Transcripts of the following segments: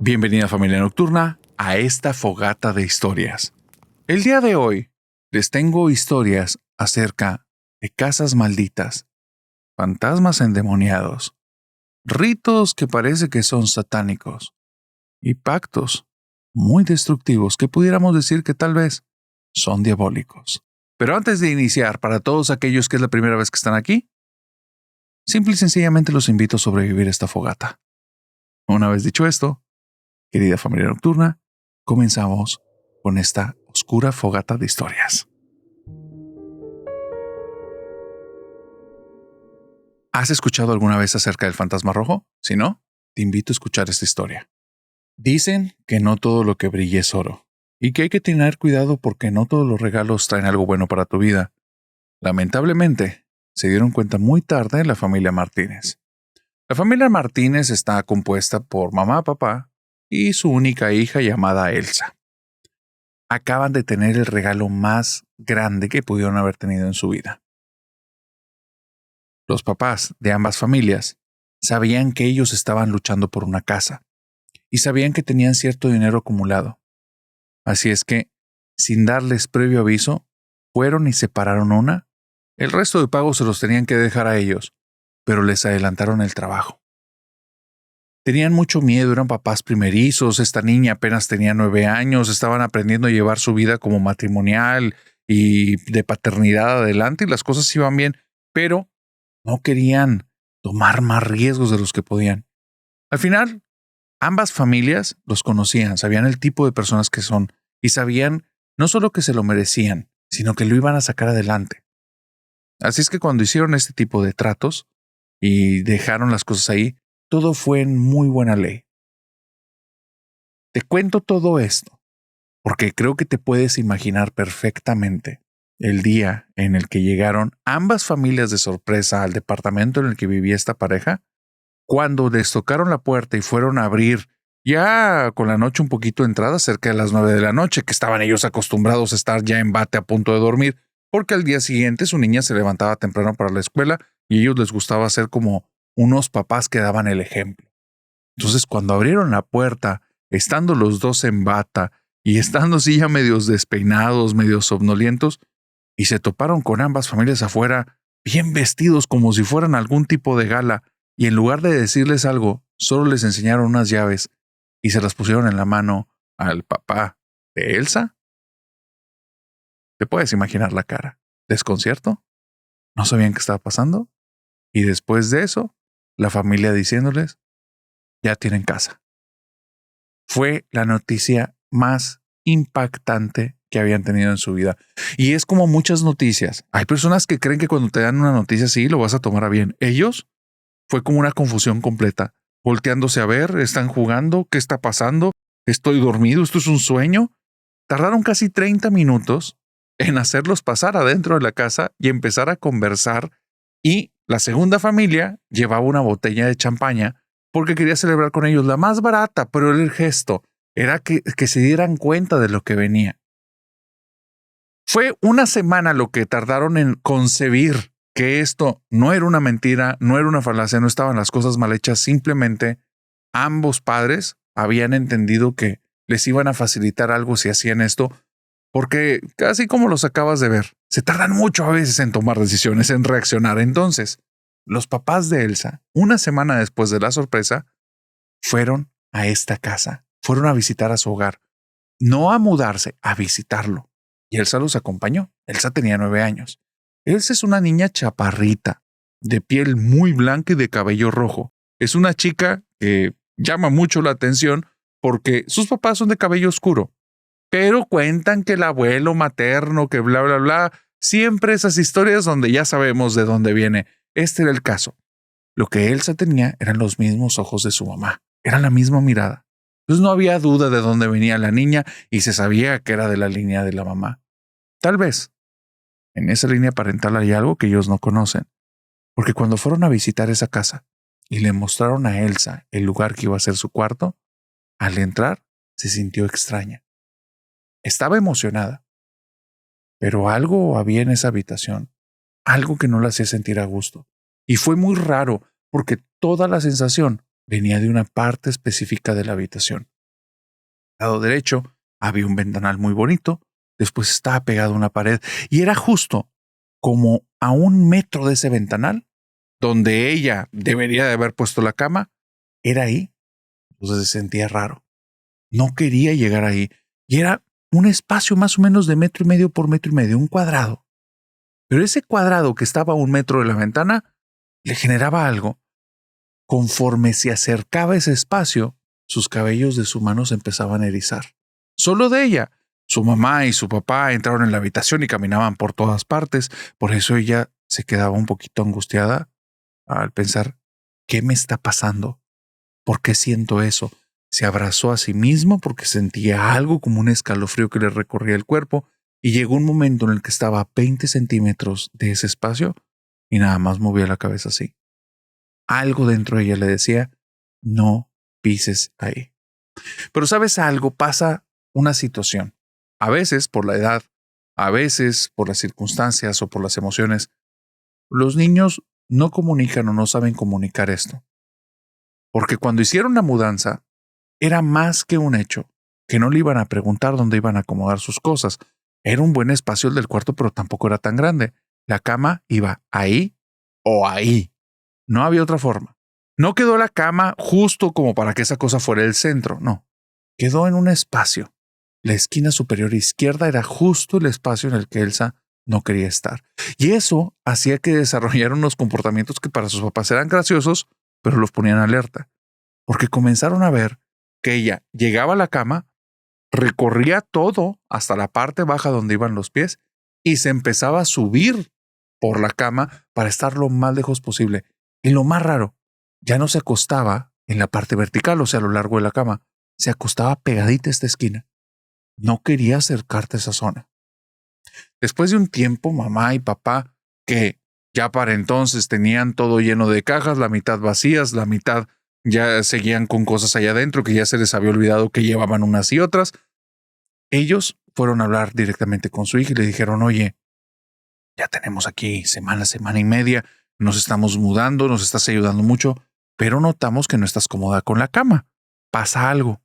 Bienvenida familia nocturna a esta fogata de historias. El día de hoy les tengo historias acerca de casas malditas, fantasmas endemoniados, ritos que parece que son satánicos y pactos muy destructivos que pudiéramos decir que tal vez son diabólicos. Pero antes de iniciar, para todos aquellos que es la primera vez que están aquí, simple y sencillamente los invito a sobrevivir esta fogata. Una vez dicho esto, querida familia nocturna, comenzamos con esta oscura fogata de historias. ¿Has escuchado alguna vez acerca del fantasma rojo? Si no, te invito a escuchar esta historia. Dicen que no todo lo que brilla es oro, y que hay que tener cuidado porque no todos los regalos traen algo bueno para tu vida. Lamentablemente, se dieron cuenta muy tarde en la familia Martínez. La familia Martínez está compuesta por mamá, papá y su única hija llamada Elsa. Acaban de tener el regalo más grande que pudieron haber tenido en su vida. Los papás de ambas familias sabían que ellos estaban luchando por una casa y sabían que tenían cierto dinero acumulado. Así es que, sin darles previo aviso, fueron y separaron una. El resto de pagos se los tenían que dejar a ellos, pero les adelantaron el trabajo. Tenían mucho miedo, eran papás primerizos, esta niña apenas tenía 9 años, estaban aprendiendo a llevar su vida como matrimonial y de paternidad adelante y las cosas iban bien, pero no querían tomar más riesgos de los que podían. Al final, ambas familias los conocían, sabían el tipo de personas que son y sabían no solo que se lo merecían, sino que lo iban a sacar adelante. Así es que cuando hicieron este tipo de tratos y dejaron las cosas ahí, todo fue en muy buena ley. Te cuento todo esto porque creo que te puedes imaginar perfectamente el día en el que llegaron ambas familias de sorpresa al departamento en el que vivía esta pareja, cuando les tocaron la puerta y fueron a abrir ya con la noche un poquito entrada, cerca de las 9 de la noche, que estaban ellos acostumbrados a estar ya en bate a punto de dormir, porque al día siguiente su niña se levantaba temprano para la escuela y a ellos les gustaba ser como unos papás que daban el ejemplo. Entonces, cuando abrieron la puerta, estando los dos en bata y estando así ya medios despeinados, medios somnolientos, y se toparon con ambas familias afuera, bien vestidos como si fueran algún tipo de gala, y en lugar de decirles algo, solo les enseñaron unas llaves y se las pusieron en la mano al papá de Elsa. ¿Te puedes imaginar la cara? ¿Desconcierto? ¿No sabían qué estaba pasando? Y después de eso, la familia diciéndoles, ya tienen casa. Fue la noticia más impactante que habían tenido en su vida. Y es como muchas noticias. Hay personas que creen que cuando te dan una noticia así lo vas a tomar a bien. Ellos fue como una confusión completa. Volteándose a ver, están jugando, ¿qué está pasando? ¿Estoy dormido? ¿Esto es un sueño? Tardaron casi 30 minutos en hacerlos pasar adentro de la casa y empezar a conversar. Y la segunda familia llevaba una botella de champaña porque quería celebrar con ellos la más barata, pero el gesto era que se dieran cuenta de lo que venía. Fue una semana lo que tardaron en concebir que esto no era una mentira, no era una falacia, no estaban las cosas mal hechas, simplemente ambos padres habían entendido que les iban a facilitar algo si hacían esto, porque casi como los acabas de ver, se tardan mucho a veces en tomar decisiones, en reaccionar. Entonces, los papás de Elsa, una semana después de la sorpresa, fueron a esta casa, fueron a visitar a su hogar, no a mudarse, a visitarlo. Y Elsa los acompañó. Elsa tenía 9 años. Elsa es una niña chaparrita, de piel muy blanca y de cabello rojo. Es una chica que llama mucho la atención porque sus papás son de cabello oscuro. Pero cuentan que el abuelo materno, que bla, bla, bla, siempre esas historias donde ya sabemos de dónde viene. Este era el caso. Lo que Elsa tenía eran los mismos ojos de su mamá. Era la misma mirada. Entonces no había duda de dónde venía la niña y se sabía que era de la línea de la mamá. Tal vez en esa línea parental hay algo que ellos no conocen. Porque cuando fueron a visitar esa casa y le mostraron a Elsa el lugar que iba a ser su cuarto, al entrar se sintió extraña. Estaba emocionada, pero algo había en esa habitación, algo que no la hacía sentir a gusto. Y fue muy raro porque toda la sensación venía de una parte específica de la habitación. lado derecho había un ventanal muy bonito, después estaba pegado a una pared y era justo como a 1 metro de ese ventanal donde ella debería de haber puesto la cama, era ahí. Entonces se sentía raro. No quería llegar ahí y era un espacio más o menos de 1,5 metros por 1,5 metros, un cuadrado. Pero ese cuadrado que estaba a 1 metro de la ventana le generaba algo. Conforme se acercaba a ese espacio, sus cabellos de su mano se empezaban a erizar. Solo de ella. Su mamá y su papá entraron en la habitación y caminaban por todas partes. Por eso ella se quedaba un poquito angustiada al pensar, ¿qué me está pasando? ¿Por qué siento eso? Se abrazó a sí mismo porque sentía algo como un escalofrío que le recorría el cuerpo y llegó un momento en el que estaba a 20 centímetros de ese espacio y nada más movía la cabeza así. Algo dentro de ella le decía, no pises ahí. Pero ¿sabes algo? Pasa una situación. A veces por la edad, a veces por las circunstancias o por las emociones, los niños no comunican o no saben comunicar esto. Porque cuando hicieron la mudanza, era más que un hecho, que no le iban a preguntar dónde iban a acomodar sus cosas. Era un buen espacio el del cuarto, pero tampoco era tan grande. La cama iba ahí o ahí. No había otra forma. No quedó la cama justo como para que esa cosa fuera el centro, no. Quedó en un espacio. La esquina superior izquierda era justo el espacio en el que Elsa no quería estar. Y eso hacía que desarrollara unos comportamientos que para sus papás eran graciosos, pero los ponían alerta. Porque comenzaron a ver que ella llegaba a la cama, recorría todo hasta la parte baja donde iban los pies y se empezaba a subir por la cama para estar lo más lejos posible. Y lo más raro, ya no se acostaba en la parte vertical, o sea, a lo largo de la cama. Se acostaba pegadita a esta esquina. No quería acercarte a esa zona. Después de un tiempo, mamá y papá, que ya para entonces tenían todo lleno de cajas, la mitad vacías, la mitad ya seguían con cosas allá adentro que ya se les había olvidado que llevaban unas y otras, ellos fueron a hablar directamente con su hija y le dijeron, oye, ya tenemos aquí semana y media, nos estamos mudando, nos estás ayudando mucho, pero notamos que no estás cómoda con la cama. Pasa algo.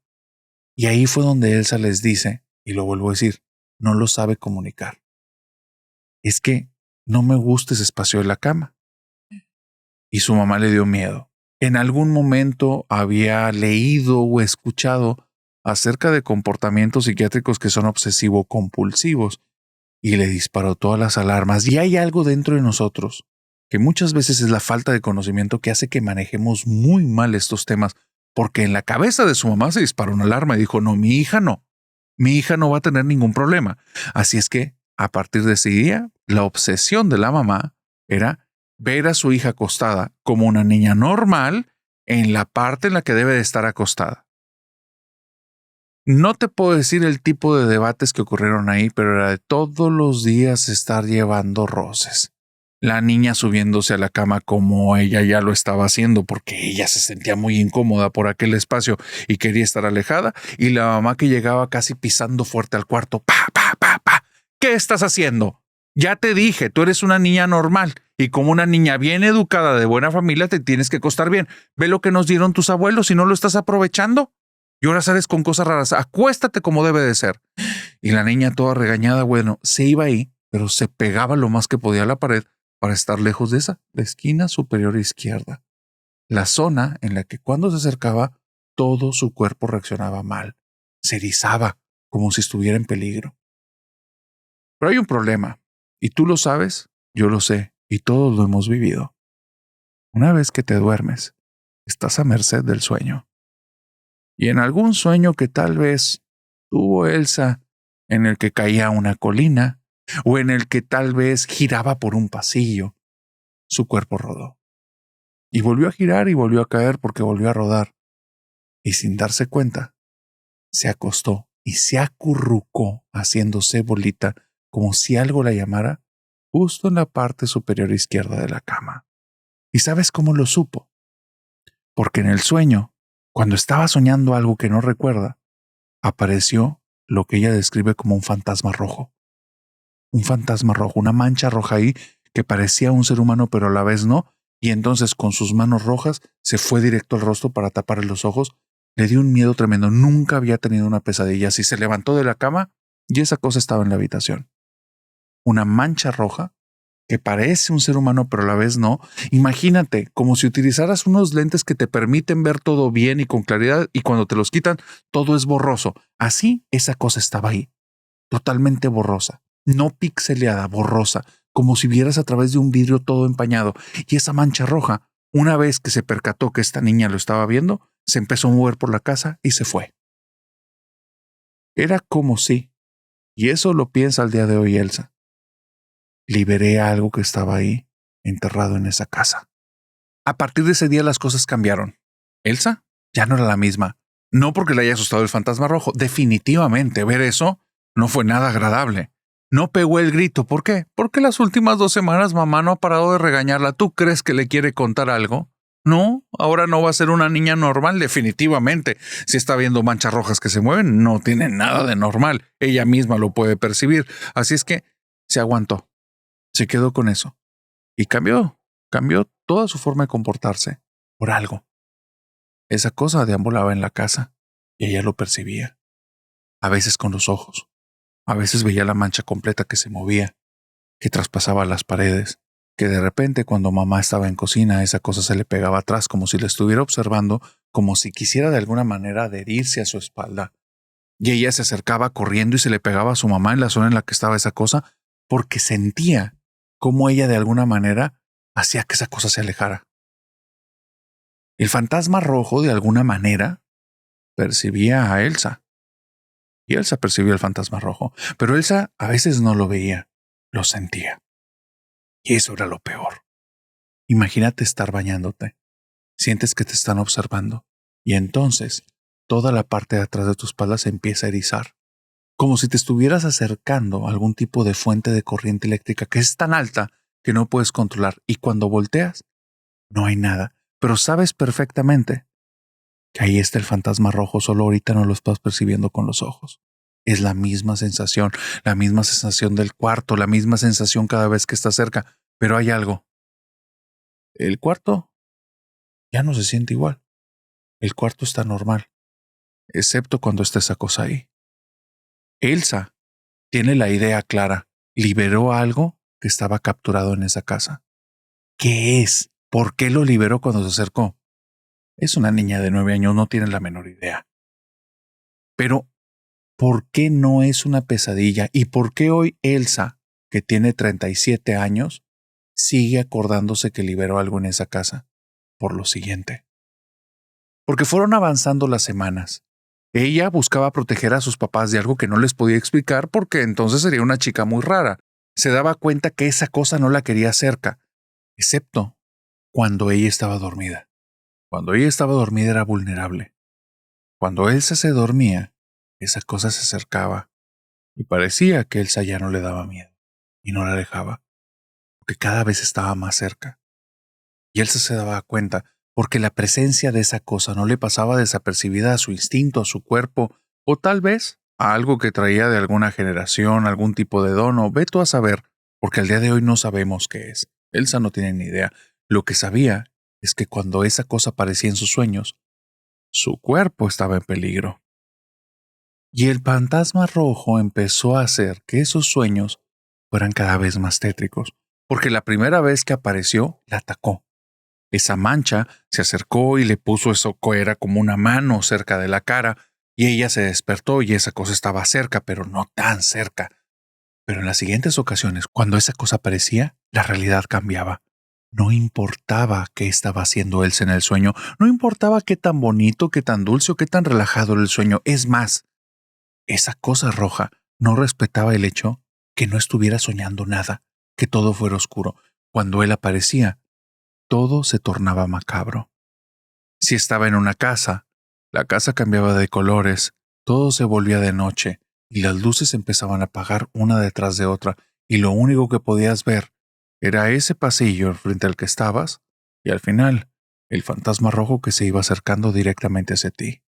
Y ahí fue donde Elsa les dice, y lo vuelvo a decir, no lo sabe comunicar. Es que no me gusta ese espacio de la cama. Y su mamá le dio miedo. En algún momento había leído o escuchado acerca de comportamientos psiquiátricos que son obsesivo-compulsivos y le disparó todas las alarmas. Y hay algo dentro de nosotros que muchas veces es la falta de conocimiento que hace que manejemos muy mal estos temas, porque en la cabeza de su mamá se disparó una alarma y dijo, no, mi hija no va a tener ningún problema. Así es que a partir de ese día, la obsesión de la mamá era ver a su hija acostada como una niña normal en la parte en la que debe de estar acostada. No te puedo decir el tipo de debates que ocurrieron ahí, pero era de todos los días estar llevando roces. La niña subiéndose a la cama como ella ya lo estaba haciendo porque ella se sentía muy incómoda por aquel espacio y quería estar alejada, y la mamá que llegaba casi pisando fuerte al cuarto. ¡Pa, pa, pa, pa! ¿Qué estás haciendo? Ya te dije, tú eres una niña normal y como una niña bien educada de buena familia te tienes que acostar bien. Ve lo que nos dieron tus abuelos y no lo estás aprovechando. Y ahora sales con cosas raras. Acuéstate como debe de ser. Y la niña toda regañada, bueno, se iba ahí, pero se pegaba lo más que podía a la pared para estar lejos de esa, la esquina superior izquierda. La zona en la que cuando se acercaba, todo su cuerpo reaccionaba mal. Se erizaba, como si estuviera en peligro. Pero hay un problema. Y tú lo sabes, yo lo sé, y todos lo hemos vivido. Una vez que te duermes, estás a merced del sueño. Y en algún sueño que tal vez tuvo Elsa, en el que caía una colina, o en el que tal vez giraba por un pasillo, su cuerpo rodó. Y volvió a girar y volvió a caer porque volvió a rodar. Y sin darse cuenta, se acostó y se acurrucó haciéndose bolita como si algo la llamara justo en la parte superior izquierda de la cama. ¿Y sabes cómo lo supo? Porque en el sueño, cuando estaba soñando algo que no recuerda, apareció lo que ella describe como un fantasma rojo. Un fantasma rojo, una mancha roja ahí que parecía un ser humano pero a la vez no, y entonces con sus manos rojas se fue directo al rostro para taparle los ojos Le dio un miedo tremendo. Nunca había tenido una pesadilla así. Se levantó de la cama y esa cosa estaba en la habitación. Una mancha roja que parece un ser humano, pero a la vez no. Imagínate, como si utilizaras unos lentes que te permiten ver todo bien y con claridad, y cuando te los quitan, todo es borroso. Así, esa cosa estaba ahí, totalmente borrosa, no pixeleada, borrosa, como si vieras a través de un vidrio todo empañado. Y esa mancha roja, una vez que se percató que esta niña lo estaba viendo, se empezó a mover por la casa y se fue. Era como si, y eso lo piensa al día de hoy Elsa, liberé algo que estaba ahí, enterrado en esa casa. A partir de ese día las cosas cambiaron. Elsa ya no era la misma. No porque le haya asustado el fantasma rojo. Definitivamente ver eso no fue nada agradable. No pegó el grito. ¿Por qué? Porque las últimas 2 semanas mamá no ha parado de regañarla. ¿Tú crees que le quiere contar algo? No, ahora no va a ser una niña normal, definitivamente. Si está viendo manchas rojas que se mueven, no tiene nada de normal. Ella misma lo puede percibir. Así es que se aguantó. Se quedó con eso. Y cambió toda su forma de comportarse por algo. Esa cosa deambulaba en la casa y ella lo percibía. A veces con los ojos. A veces veía la mancha completa que se movía, que traspasaba las paredes, que de repente cuando mamá estaba en cocina esa cosa se le pegaba atrás como si la estuviera observando, como si quisiera de alguna manera adherirse a su espalda. Y ella se acercaba corriendo y se le pegaba a su mamá en la zona en la que estaba esa cosa porque sentía cómo ella de alguna manera hacía que esa cosa se alejara. El fantasma rojo de alguna manera percibía a Elsa. Y Elsa percibió el fantasma rojo, pero Elsa a veces no lo veía, lo sentía. Y eso era lo peor. Imagínate estar bañándote, sientes que te están observando, y entonces toda la parte de atrás de tu espalda se empieza a erizar, como si te estuvieras acercando a algún tipo de fuente de corriente eléctrica que es tan alta que no puedes controlar, y cuando volteas, no hay nada, pero sabes perfectamente que ahí está el fantasma rojo, solo ahorita no lo estás percibiendo con los ojos. Es la misma sensación del cuarto, la misma sensación cada vez que estás cerca, pero hay algo. El cuarto ya no se siente igual. El cuarto está normal, excepto cuando está esa cosa ahí. Elsa tiene la idea clara, liberó algo que estaba capturado en esa casa. ¿Qué es? ¿Por qué lo liberó cuando se acercó? Es una niña de 9 años, no tiene la menor idea. Pero ¿por qué no es una pesadilla? ¿Y por qué hoy Elsa, que tiene 37 años, sigue acordándose que liberó algo en esa casa? Por lo siguiente. Porque fueron avanzando las semanas. Ella buscaba proteger a sus papás de algo que no les podía explicar porque entonces sería una chica muy rara. Se daba cuenta que esa cosa no la quería cerca, excepto cuando ella estaba dormida. Cuando ella estaba dormida era vulnerable. Cuando Elsa se dormía, esa cosa se acercaba y parecía que Elsa ya no le daba miedo y no la dejaba, porque cada vez estaba más cerca. Y Elsa se daba cuenta porque la presencia de esa cosa no le pasaba desapercibida a su instinto, a su cuerpo, o tal vez a algo que traía de alguna generación, algún tipo de don, o ve tú a saber, porque al día de hoy no sabemos qué es. Elsa no tiene ni idea. Lo que sabía es que cuando esa cosa aparecía en sus sueños, su cuerpo estaba en peligro. Y el fantasma rojo empezó a hacer que esos sueños fueran cada vez más tétricos, porque la primera vez que apareció, la atacó. Esa mancha se acercó y le puso eso que era como una mano cerca de la cara, y ella se despertó y esa cosa estaba cerca, pero no tan cerca. Pero en las siguientes ocasiones, cuando esa cosa aparecía, la realidad cambiaba. No importaba qué estaba haciendo Elsa en el sueño, no importaba qué tan bonito, qué tan dulce o qué tan relajado era el sueño. Es más, esa cosa roja no respetaba el hecho que no estuviera soñando nada, que todo fuera oscuro. Cuando él aparecía, todo se tornaba macabro. Si estaba en una casa, la casa cambiaba de colores, todo se volvía de noche y las luces empezaban a apagar una detrás de otra y lo único que podías ver era ese pasillo frente al que estabas y al final el fantasma rojo que se iba acercando directamente hacia ti.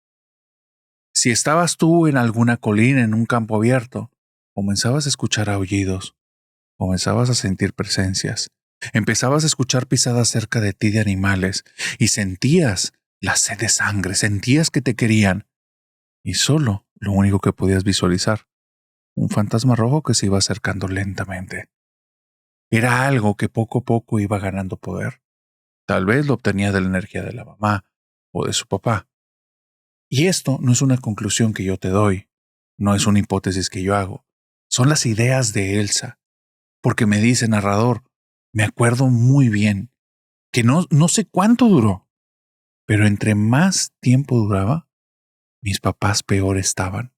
Si estabas tú en alguna colina en un campo abierto, comenzabas a escuchar aullidos, comenzabas a sentir presencias, empezabas a escuchar pisadas cerca de ti de animales y sentías la sed de sangre, sentías que te querían. Y solo lo único que podías visualizar, un fantasma rojo que se iba acercando lentamente. Era algo que poco a poco iba ganando poder. Tal vez lo obtenía de la energía de la mamá o de su papá. Y esto no es una conclusión que yo te doy, no es una hipótesis que yo hago. Son las ideas de Elsa, porque me dice narrador, me acuerdo muy bien, que no sé cuánto duró, pero entre más tiempo duraba, mis papás peor estaban.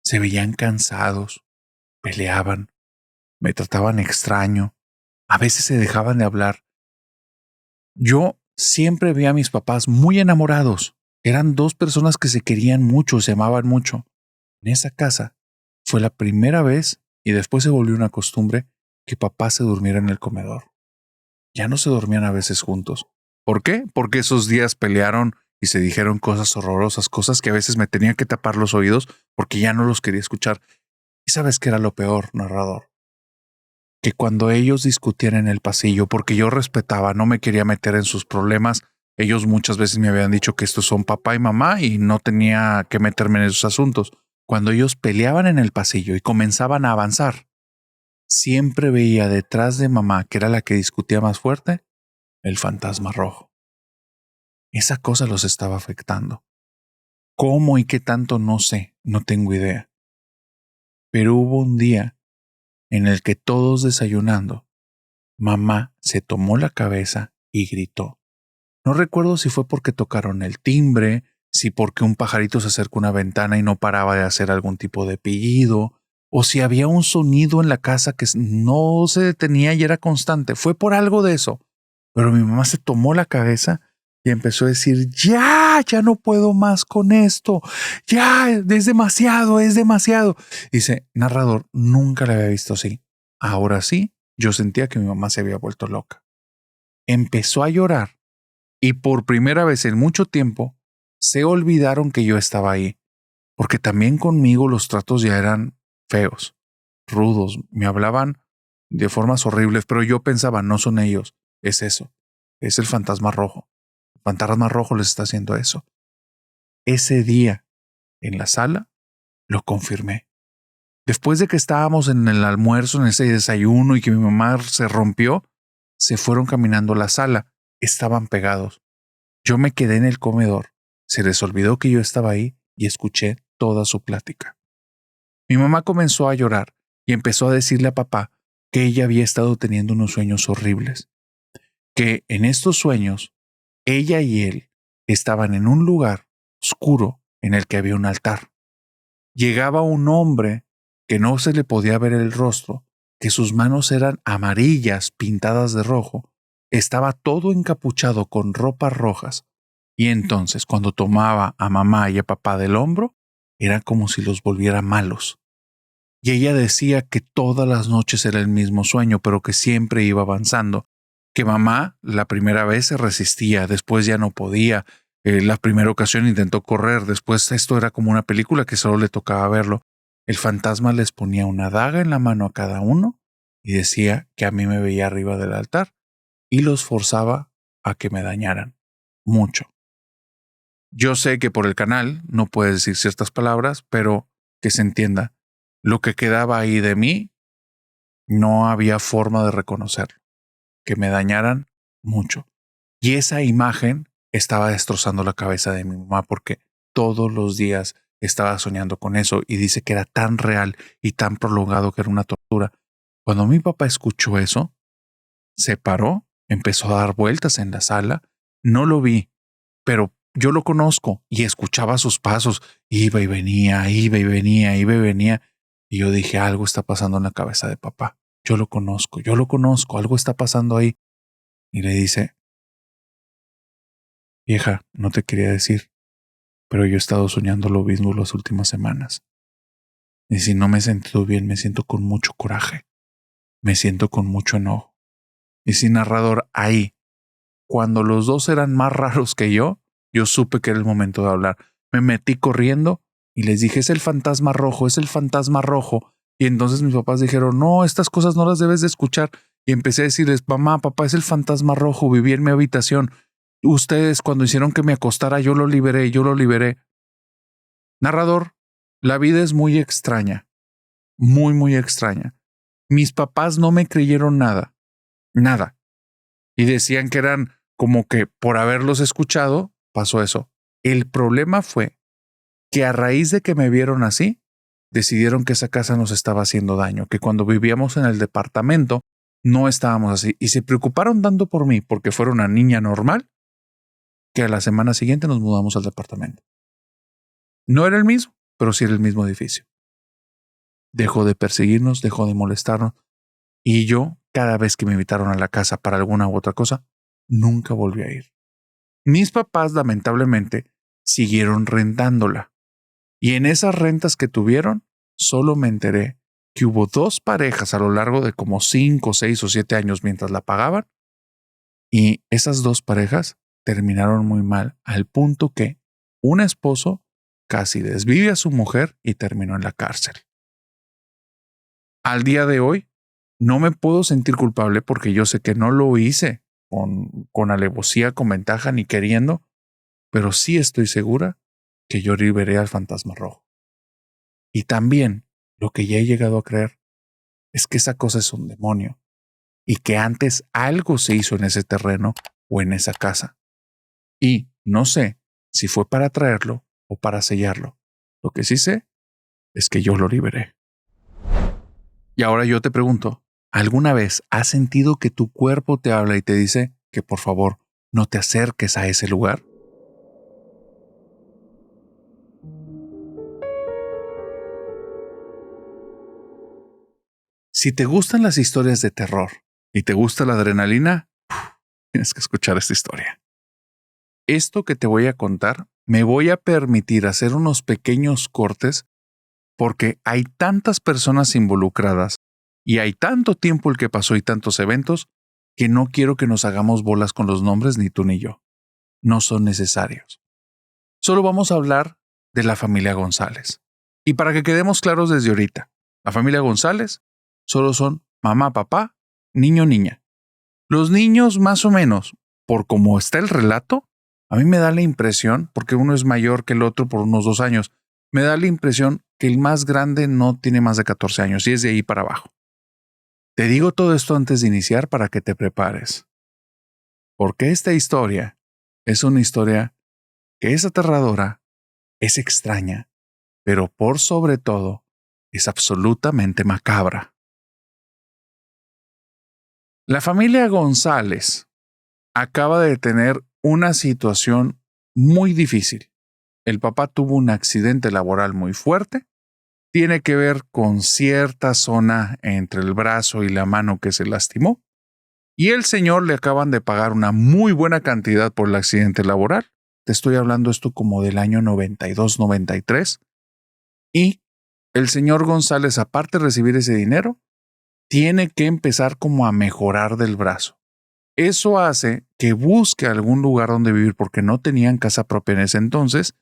Se veían cansados, peleaban, me trataban extraño, a veces se dejaban de hablar. Yo siempre vi a mis papás muy enamorados. Eran dos personas que se querían mucho, se amaban mucho. En esa casa fue la primera vez, y después se volvió una costumbre, que papá se durmiera en el comedor. Ya no se dormían a veces juntos. ¿Por qué? Porque esos días pelearon y se dijeron cosas horrorosas, cosas que a veces me tenían que tapar los oídos porque ya no los quería escuchar. ¿Y sabes qué era lo peor, narrador? Que cuando ellos discutían en el pasillo, porque yo respetaba, no me quería meter en sus problemas, ellos muchas veces me habían dicho que estos son papá y mamá y no tenía que meterme en esos asuntos. Cuando ellos peleaban en el pasillo y comenzaban a avanzar, siempre veía detrás de mamá, que era la que discutía más fuerte, el fantasma rojo. Esa cosa los estaba afectando. ¿Cómo y qué tanto? No sé, no tengo idea. Pero hubo un día en el que todos desayunando, mamá se tomó la cabeza y gritó. No recuerdo si fue porque tocaron el timbre, si porque un pajarito se acercó a una ventana y no paraba de hacer algún tipo de pillido, o si había un sonido en la casa que no se detenía y era constante. Fue por algo de eso. Pero mi mamá se tomó la cabeza y empezó a decir, ya no puedo más con esto. Ya, es demasiado, es demasiado. Dice, narrador, nunca la había visto así. Ahora sí, yo sentía que mi mamá se había vuelto loca. Empezó a llorar y por primera vez en mucho tiempo se olvidaron que yo estaba ahí, porque también conmigo los tratos ya eran feos, rudos, me hablaban de formas horribles, pero yo pensaba, no son ellos, es eso, es el fantasma rojo. El fantasma rojo les está haciendo eso. Ese día, en la sala, lo confirmé. Después de que estábamos en el almuerzo, en ese desayuno y que mi mamá se rompió, se fueron caminando a la sala. Estaban pegados. Yo me quedé en el comedor. Se les olvidó que yo estaba ahí y escuché toda su plática. Mi mamá comenzó a llorar y empezó a decirle a papá que ella había estado teniendo unos sueños horribles, que en estos sueños ella y él estaban en un lugar oscuro en el que había un altar. Llegaba un hombre que no se le podía ver el rostro, que sus manos eran amarillas pintadas de rojo, estaba todo encapuchado con ropas rojas, y entonces cuando tomaba a mamá y a papá del hombro, era como si los volviera malos. Y ella decía que todas las noches era el mismo sueño, pero que siempre iba avanzando, que mamá la primera vez se resistía, después ya no podía, la primera ocasión intentó correr, después esto era como una película que solo le tocaba verlo. El fantasma les ponía una daga en la mano a cada uno y decía que a mí me veía arriba del altar y los forzaba a que me dañaran mucho. Yo sé que por el canal no puedes decir ciertas palabras, pero que se entienda, lo que quedaba ahí de mí no había forma de reconocerlo, que me dañaran mucho. Y esa imagen estaba destrozando la cabeza de mi mamá porque todos los días estaba soñando con eso y dice que era tan real y tan prolongado que era una tortura. Cuando mi papá escuchó eso, se paró, empezó a dar vueltas en la sala. No lo vi, pero yo lo conozco y escuchaba sus pasos. Iba y venía, iba y venía, iba y venía. Y yo dije, algo está pasando en la cabeza de papá. Yo lo conozco, algo está pasando ahí. Y le dice, vieja, no te quería decir, pero yo he estado soñando lo mismo las últimas semanas. Y si no me he sentido bien, me siento con mucho coraje. Me siento con mucho enojo. Y si narrador, ahí, cuando los dos eran más raros que yo supe que era el momento de hablar. Me metí corriendo y les dije, es el fantasma rojo, es el fantasma rojo. Y entonces mis papás dijeron, no, estas cosas no las debes de escuchar. Y empecé a decirles, mamá, papá, es el fantasma rojo, viví en mi habitación. Ustedes cuando hicieron que me acostara, yo lo liberé. Narrador, la vida es muy extraña, muy, muy extraña. Mis papás no me creyeron nada. Y decían que eran como que por haberlos escuchado, pasó eso. El problema fue que a raíz de que me vieron así, decidieron que esa casa nos estaba haciendo daño, que cuando vivíamos en el departamento no estábamos así. Y se preocuparon tanto por mí porque fuera una niña normal, que a la semana siguiente nos mudamos al departamento. No era el mismo, pero sí era el mismo edificio. Dejó de perseguirnos, dejó de molestarnos. Y yo, cada vez que me invitaron a la casa para alguna u otra cosa, nunca volví a ir. Mis papás, lamentablemente, siguieron rentándola. Y en esas rentas que tuvieron, solo me enteré que hubo 2 parejas a lo largo de como 5, 6 o 7 años mientras la pagaban. Y esas 2 parejas terminaron muy mal, al punto que un esposo casi desvive a su mujer y terminó en la cárcel. Al día de hoy, no me puedo sentir culpable porque yo sé que no lo hice con alevosía, con ventaja ni queriendo, pero sí estoy segura que yo liberé al fantasma rojo. Y también lo que ya he llegado a creer es que esa cosa es un demonio y que antes algo se hizo en ese terreno o en esa casa. Y no sé si fue para traerlo o para sellarlo. Lo que sí sé es que yo lo liberé. Y ahora yo te pregunto, ¿alguna vez has sentido que tu cuerpo te habla y te dice que por favor no te acerques a ese lugar? Si te gustan las historias de terror y te gusta la adrenalina, tienes que escuchar esta historia. Esto que te voy a contar, me voy a permitir hacer unos pequeños cortes porque hay tantas personas involucradas y hay tanto tiempo el que pasó y tantos eventos que no quiero que nos hagamos bolas con los nombres ni tú ni yo. No son necesarios. Solo vamos a hablar de la familia González. Y para que quedemos claros desde ahorita, la familia González solo son mamá, papá, niño, niña. Los niños más o menos, por cómo está el relato, a mí me da la impresión, porque uno es mayor que el otro por unos 2 años, me da la impresión que el más grande no tiene más de 14 años y es de ahí para abajo. Te digo todo esto antes de iniciar para que te prepares. Porque esta historia es una historia que es aterradora, es extraña, pero por sobre todo es absolutamente macabra. La familia González acaba de tener una situación muy difícil. El papá tuvo un accidente laboral muy fuerte. Tiene que ver con cierta zona entre el brazo y la mano que se lastimó. Y el señor le acaban de pagar una muy buena cantidad por el accidente laboral. Te estoy hablando esto como del año 92, 93. Y el señor González, aparte de recibir ese dinero, tiene que empezar como a mejorar del brazo. Eso hace que busque algún lugar donde vivir porque no tenían casa propia en ese entonces.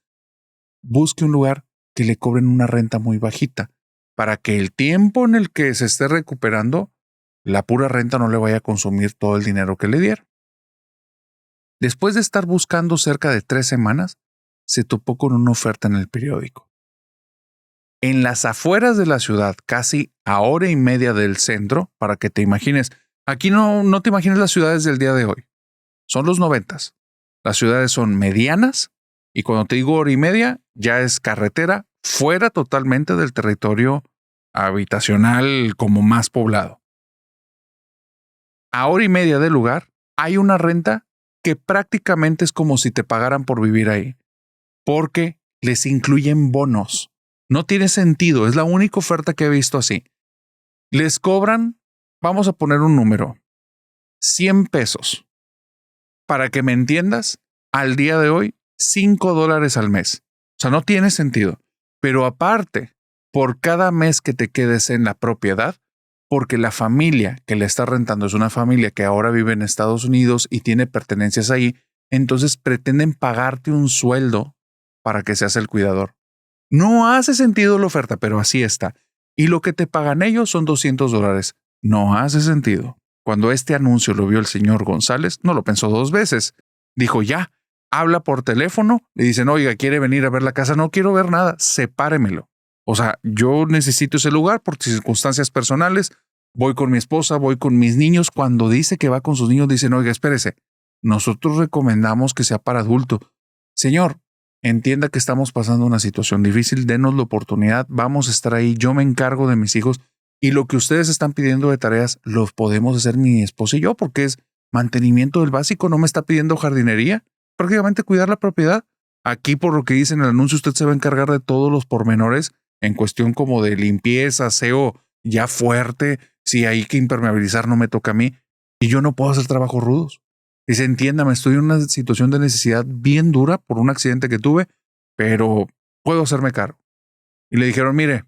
Busque un lugar que le cobren una renta muy bajita para que el tiempo en el que se esté recuperando, la pura renta no le vaya a consumir todo el dinero que le dieron. Después de estar buscando cerca de 3 semanas, se topó con una oferta en el periódico. En las afueras de la ciudad, casi a hora y media del centro, para que te imagines, aquí no te imagines las ciudades del día de hoy. Son los 90s. Las ciudades son medianas y cuando te digo hora y media, ya es carretera fuera totalmente del territorio habitacional como más poblado. A hora y media del lugar hay una renta que prácticamente es como si te pagaran por vivir ahí, porque les incluyen bonos. No tiene sentido, es la única oferta que he visto así. Les cobran, vamos a poner un número, 100 pesos. Para que me entiendas, al día de hoy, $5 al mes. O sea, no tiene sentido. Pero aparte, por cada mes que te quedes en la propiedad, porque la familia que le está rentando es una familia que ahora vive en Estados Unidos y tiene pertenencias ahí, entonces pretenden pagarte un sueldo para que seas el cuidador. No hace sentido la oferta, pero así está. Y lo que te pagan ellos son $200. No hace sentido. Cuando este anuncio lo vio el señor González, no lo pensó 2 veces. Dijo, ya, habla por teléfono, le dicen, oiga, ¿quiere venir a ver la casa? No quiero ver nada, sepáremelo. O sea, yo necesito ese lugar por circunstancias personales, voy con mi esposa, voy con mis niños. Cuando dice que va con sus niños, dicen, oiga, espérese, nosotros recomendamos que sea para adulto. Señor, entienda que estamos pasando una situación difícil, denos la oportunidad, vamos a estar ahí, yo me encargo de mis hijos y lo que ustedes están pidiendo de tareas los podemos hacer mi esposa y yo porque es mantenimiento del básico, no me está pidiendo jardinería, prácticamente cuidar la propiedad. Aquí por lo que dice en el anuncio usted se va a encargar de todos los pormenores en cuestión como de limpieza, aseo ya fuerte, si hay que impermeabilizar no me toca a mí y yo no puedo hacer trabajos rudos. Dice, entiéndame, estoy en una situación de necesidad bien dura por un accidente que tuve, pero puedo hacerme cargo. Y le dijeron, mire,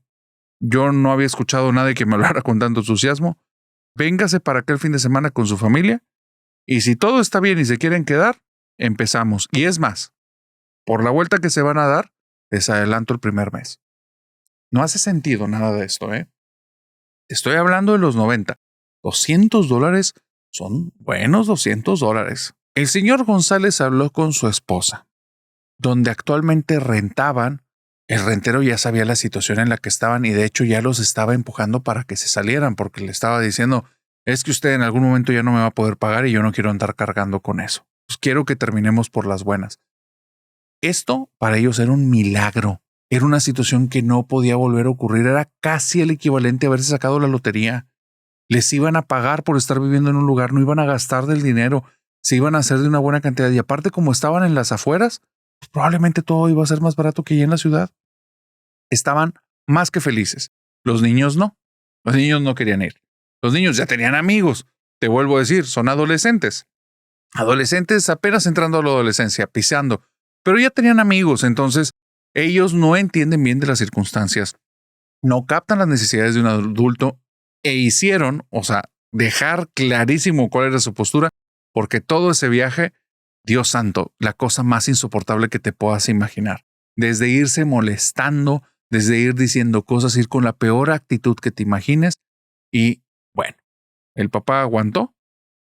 yo no había escuchado nada que me hablara con tanto entusiasmo. Véngase para acá el fin de semana con su familia y si todo está bien y se quieren quedar, empezamos. Y es más, por la vuelta que se van a dar, les adelanto el primer mes. No hace sentido nada de esto, ¿eh? Estoy hablando de los 90. $200 son buenos $200. El señor González habló con su esposa, donde actualmente rentaban. El rentero ya sabía la situación en la que estaban y de hecho ya los estaba empujando para que se salieran porque le estaba diciendo, es que usted en algún momento ya no me va a poder pagar y yo no quiero andar cargando con eso. Pues quiero que terminemos por las buenas. Esto para ellos era un milagro. Era una situación que no podía volver a ocurrir. Era casi el equivalente a haberse sacado la lotería. Les iban a pagar por estar viviendo en un lugar, no iban a gastar del dinero, se iban a hacer de una buena cantidad. Y aparte, como estaban en las afueras, pues probablemente todo iba a ser más barato que allá en la ciudad. Estaban más que felices. Los niños no. Los niños no querían ir. Los niños ya tenían amigos. Te vuelvo a decir, son adolescentes. Adolescentes apenas entrando a la adolescencia, pisando. Pero ya tenían amigos, entonces ellos no entienden bien de las circunstancias. No captan las necesidades de un adulto e hicieron, o sea, dejar clarísimo cuál era su postura, porque todo ese viaje, Dios santo, la cosa más insoportable que te puedas imaginar. Desde irse molestando, desde ir diciendo cosas, ir con la peor actitud que te imagines. Y bueno, el papá aguantó,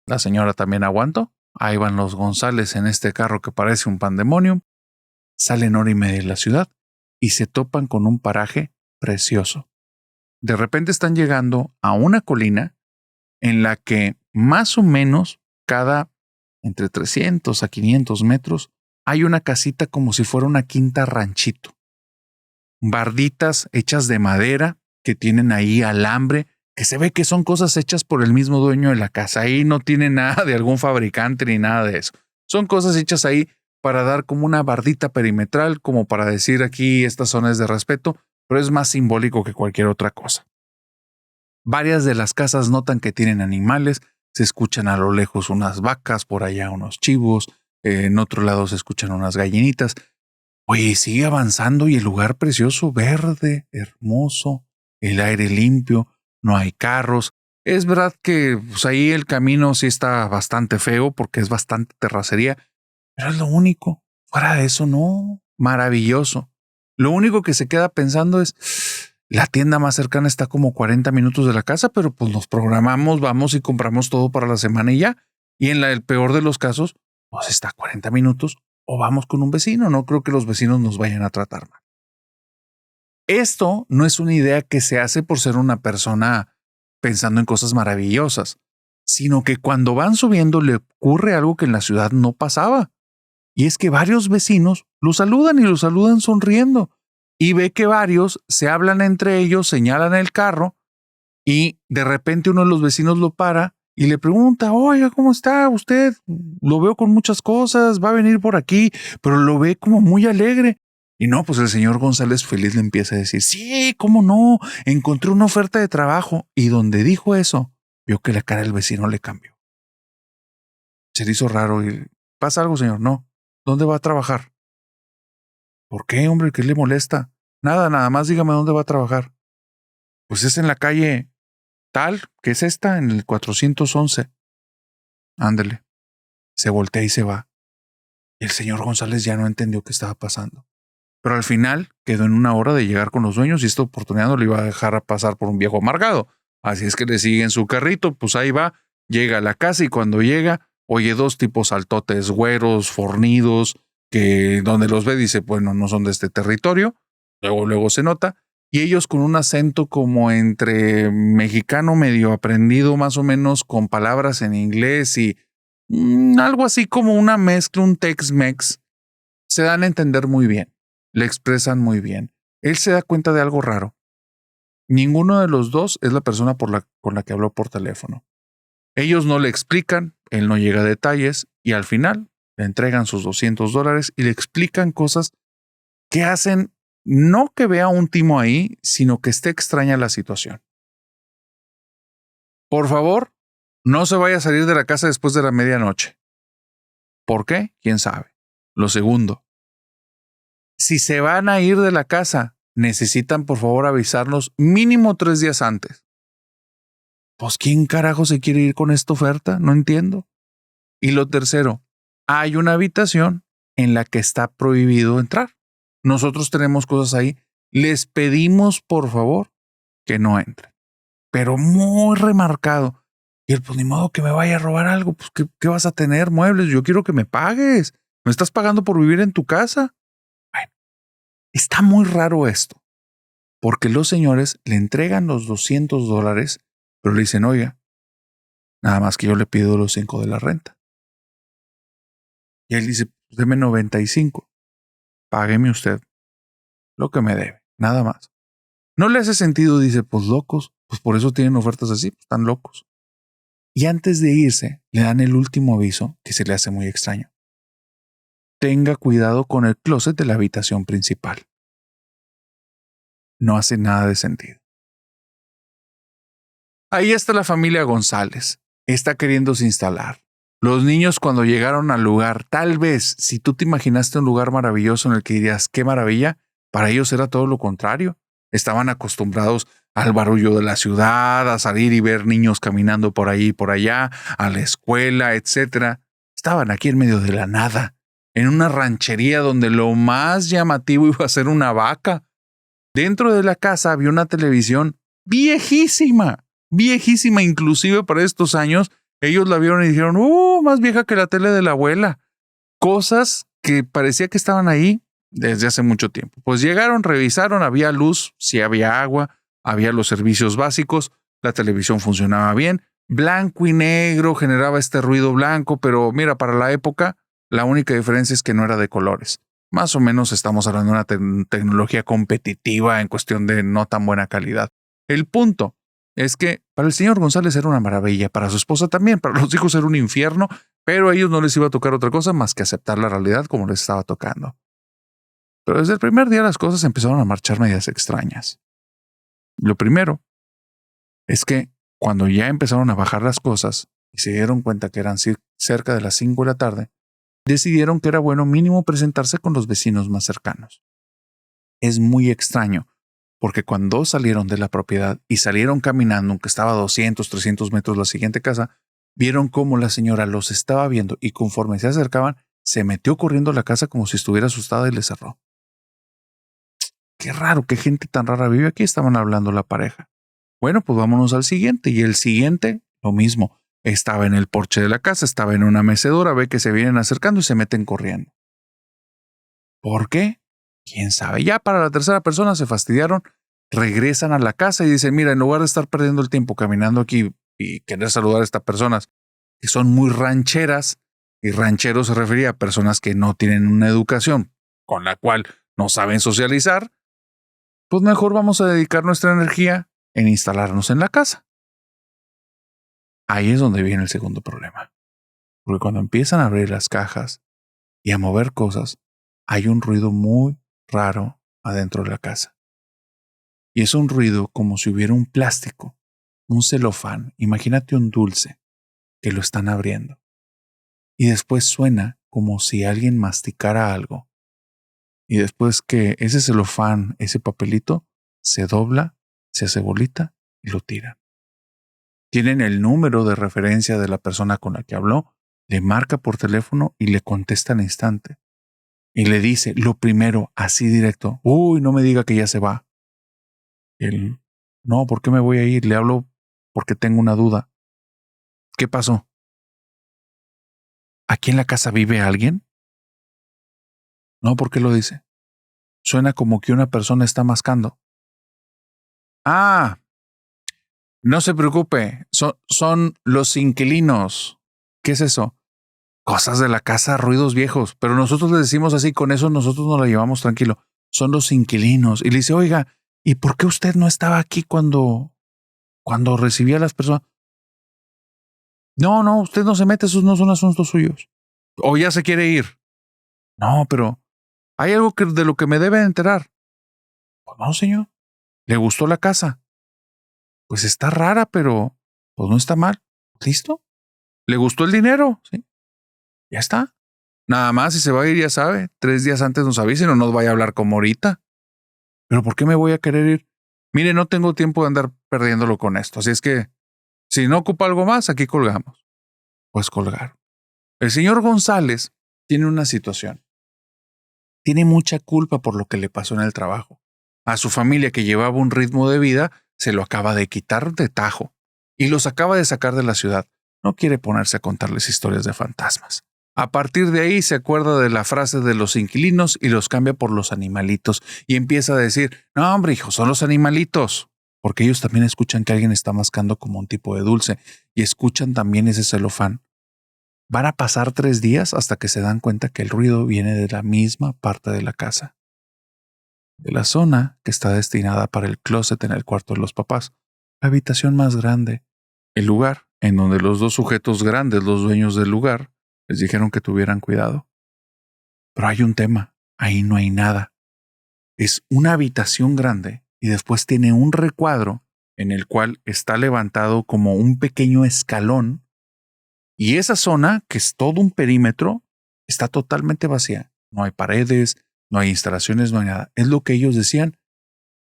la señora también aguantó. Ahí van los González en este carro que parece un pandemonium. Salen hora y media de la ciudad y se topan con un paraje precioso. De repente están llegando a una colina en la que más o menos cada entre 300 a 500 metros hay una casita como si fuera una quinta ranchito. Barditas hechas de madera que tienen ahí alambre, que se ve que son cosas hechas por el mismo dueño de la casa. Ahí no tiene nada de algún fabricante ni nada de eso. Son cosas hechas ahí para dar como una bardita perimetral, como para decir aquí esta zona es de respeto, pero es más simbólico que cualquier otra cosa. Varias de las casas notan que tienen animales, se escuchan a lo lejos unas vacas, por allá unos chivos, en otro lado se escuchan unas gallinitas. Oye, sigue avanzando y el lugar precioso, verde, hermoso, el aire limpio, no hay carros. Es verdad que pues, ahí el camino sí está bastante feo porque es bastante terracería, pero es lo único. Fuera de eso, no. Maravilloso. Lo único que se queda pensando es, la tienda más cercana está como 40 minutos de la casa, pero pues nos programamos, vamos y compramos todo para la semana y ya. Y en el peor de los casos, pues está a 40 minutos o vamos con un vecino. No creo que los vecinos nos vayan a tratar mal. Esto no es una idea que se hace por ser una persona pensando en cosas maravillosas, sino que cuando van subiendo le ocurre algo que en la ciudad no pasaba. Y es que varios vecinos lo saludan y lo saludan sonriendo. Y ve que varios se hablan entre ellos, señalan el carro y de repente uno de los vecinos lo para y le pregunta, oiga, ¿cómo está usted? Lo veo con muchas cosas, va a venir por aquí, pero lo ve como muy alegre. Y no, pues el señor González feliz le empieza a decir, sí, cómo no, encontré una oferta de trabajo. Y donde dijo eso, vio que la cara del vecino le cambió. Se le hizo raro y, ¿pasa algo, señor? No. ¿Dónde va a trabajar? ¿Por qué, hombre? ¿Qué le molesta? Nada más dígame dónde va a trabajar. Pues es en la calle tal, que es esta, en el 411. Ándele. Se voltea y se va. Y el señor González ya no entendió qué estaba pasando. Pero al final quedó en una hora de llegar con los dueños y esta oportunidad no le iba a dejar a pasar por un viejo amargado. Así es que le sigue en su carrito, pues ahí va, llega a la casa y cuando llega, Oye, dos tipos altotes, güeros, fornidos, que donde los ve dice, bueno, no son de este territorio. Luego se nota. Y ellos con un acento como entre mexicano medio aprendido más o menos con palabras en inglés y algo así como una mezcla, un Tex-Mex. Se dan a entender muy bien, le expresan muy bien. Él se da cuenta de algo raro. Ninguno de los dos es la persona con la que habló por teléfono. Ellos no le explican, él no llega a detalles y al final le entregan sus $200 y le explican cosas que hacen no que vea un timo ahí, sino que esté extraña la situación. Por favor, no se vaya a salir de la casa después de la medianoche. ¿Por qué? ¿Quién sabe? Lo segundo, si se van a ir de la casa, necesitan por favor avisarnos mínimo 3 días antes. Pues ¿quién carajo se quiere ir con esta oferta? No entiendo. Y lo tercero, hay una habitación en la que está prohibido entrar. Nosotros tenemos cosas ahí. Les pedimos por favor que no entren. Pero muy remarcado. Y pues ni modo que me vaya a robar algo. Pues ¿qué vas a tener? Muebles. Yo quiero que me pagues. ¿Me estás pagando por vivir en tu casa? Bueno, está muy raro esto. Porque los señores le entregan los $200, pero le dicen, oiga, nada más que yo le pido los 5 de la renta. Y él dice, pues deme 95. Págueme usted lo que me debe, nada más. No le hace sentido, dice, pues locos, pues por eso tienen ofertas así, pues están locos. Y antes de irse, le dan el último aviso que se le hace muy extraño. Tenga cuidado con el closet de la habitación principal. No hace nada de sentido. Ahí está la familia González. Está queriéndose instalar. Los niños cuando llegaron al lugar, tal vez si tú te imaginaste un lugar maravilloso en el que dirías, qué maravilla, para ellos era todo lo contrario. Estaban acostumbrados al barullo de la ciudad, a salir y ver niños caminando por ahí y por allá, a la escuela, etc. Estaban aquí en medio de la nada, en una ranchería donde lo más llamativo iba a ser una vaca. Dentro de la casa había una televisión viejísima, viejísima, inclusive para estos años. Ellos la vieron y dijeron, más vieja que la tele de la abuela. Cosas que parecía que estaban ahí desde hace mucho tiempo. Pues llegaron, revisaron, había luz, sí había agua, había los servicios básicos, la televisión funcionaba bien, blanco y negro, generaba este ruido blanco, pero mira, para la época, la única diferencia es que no era de colores. Más o menos estamos hablando de una tecnología competitiva en cuestión de no tan buena calidad. El punto es que para el señor González era una maravilla, para su esposa también, para los hijos era un infierno, pero a ellos no les iba a tocar otra cosa más que aceptar la realidad como les estaba tocando. Pero desde el primer día las cosas empezaron a marchar medias extrañas. Lo primero es que cuando ya empezaron a bajar las cosas y se dieron cuenta que eran cerca de las 5 de la tarde, decidieron que era bueno mínimo presentarse con los vecinos más cercanos. Es muy extraño, porque cuando salieron de la propiedad y salieron caminando, aunque estaba a 200, 300 metros la siguiente casa, vieron cómo la señora los estaba viendo y conforme se acercaban, se metió corriendo a la casa como si estuviera asustada y le cerró. Qué raro, qué gente tan rara vive aquí, estaban hablando la pareja. Bueno, pues vámonos al siguiente. Y el siguiente, lo mismo. Estaba en el porche de la casa, estaba en una mecedora, ve que se vienen acercando y se meten corriendo. ¿Por qué? ¿Quién sabe? Ya para la tercera persona se fastidiaron, regresan a la casa y dicen, mira, en lugar de estar perdiendo el tiempo caminando aquí y querer saludar a estas personas que son muy rancheras, y rancheros se refería a personas que no tienen una educación con la cual no saben socializar, pues mejor vamos a dedicar nuestra energía en instalarnos en la casa. Ahí es donde viene el segundo problema. Porque cuando empiezan a abrir las cajas y a mover cosas, hay un ruido muy raro adentro de la casa. Y es un ruido como si hubiera un plástico, un celofán, imagínate un dulce, que lo están abriendo. Y después suena como si alguien masticara algo. Y después que ese celofán, ese papelito, se dobla, se hace bolita y lo tiran. Tienen el número de referencia de la persona con la que habló, le marca por teléfono y le contesta al instante. Y le dice lo primero, así directo, no me diga que ya se va. Él, no, ¿por qué me voy a ir? Le hablo porque tengo una duda. ¿Qué pasó? ¿Aquí en la casa vive alguien? No, ¿por qué lo dice? Suena como que una persona está mascando. Ah, no se preocupe, son los inquilinos. ¿Qué es eso? Cosas de la casa, ruidos viejos, pero nosotros le decimos así, con eso nosotros nos la llevamos tranquilo. Son los inquilinos. Y le dice, oiga, ¿y por qué usted no estaba aquí cuando recibía a las personas? No, usted no se mete, esos no son asuntos suyos. O ya se quiere ir. No, pero hay algo de lo que me debe enterar. Pues no, señor. ¿Le gustó la casa? Pues está rara, pero pues no está mal. ¿Listo? ¿Le gustó el dinero? Sí. Ya está. Nada más, si se va a ir, ya sabe. 3 días antes nos avisen o nos vaya a hablar como ahorita. ¿Pero por qué me voy a querer ir? Mire, no tengo tiempo de andar perdiéndolo con esto. Así es que, si no ocupa algo más, aquí colgamos. Pues colgar. El señor González tiene una situación. Tiene mucha culpa por lo que le pasó en el trabajo. A su familia, que llevaba un ritmo de vida, se lo acaba de quitar de tajo y los acaba de sacar de la ciudad. No quiere ponerse a contarles historias de fantasmas. A partir de ahí se acuerda de la frase de los inquilinos y los cambia por los animalitos y empieza a decir, no hombre hijo, son los animalitos. Porque ellos también escuchan que alguien está mascando como un tipo de dulce y escuchan también ese celofán. Van a pasar 3 días hasta que se dan cuenta que el ruido viene de la misma parte de la casa, de la zona que está destinada para el closet en el cuarto de los papás, la habitación más grande, el lugar en donde los 2 sujetos grandes, los dueños del lugar, les dijeron que tuvieran cuidado. Pero hay un tema, ahí no hay nada. Es una habitación grande y después tiene un recuadro en el cual está levantado como un pequeño escalón y esa zona, que es todo un perímetro, está totalmente vacía. No hay paredes, no hay instalaciones, no hay nada. Es lo que ellos decían,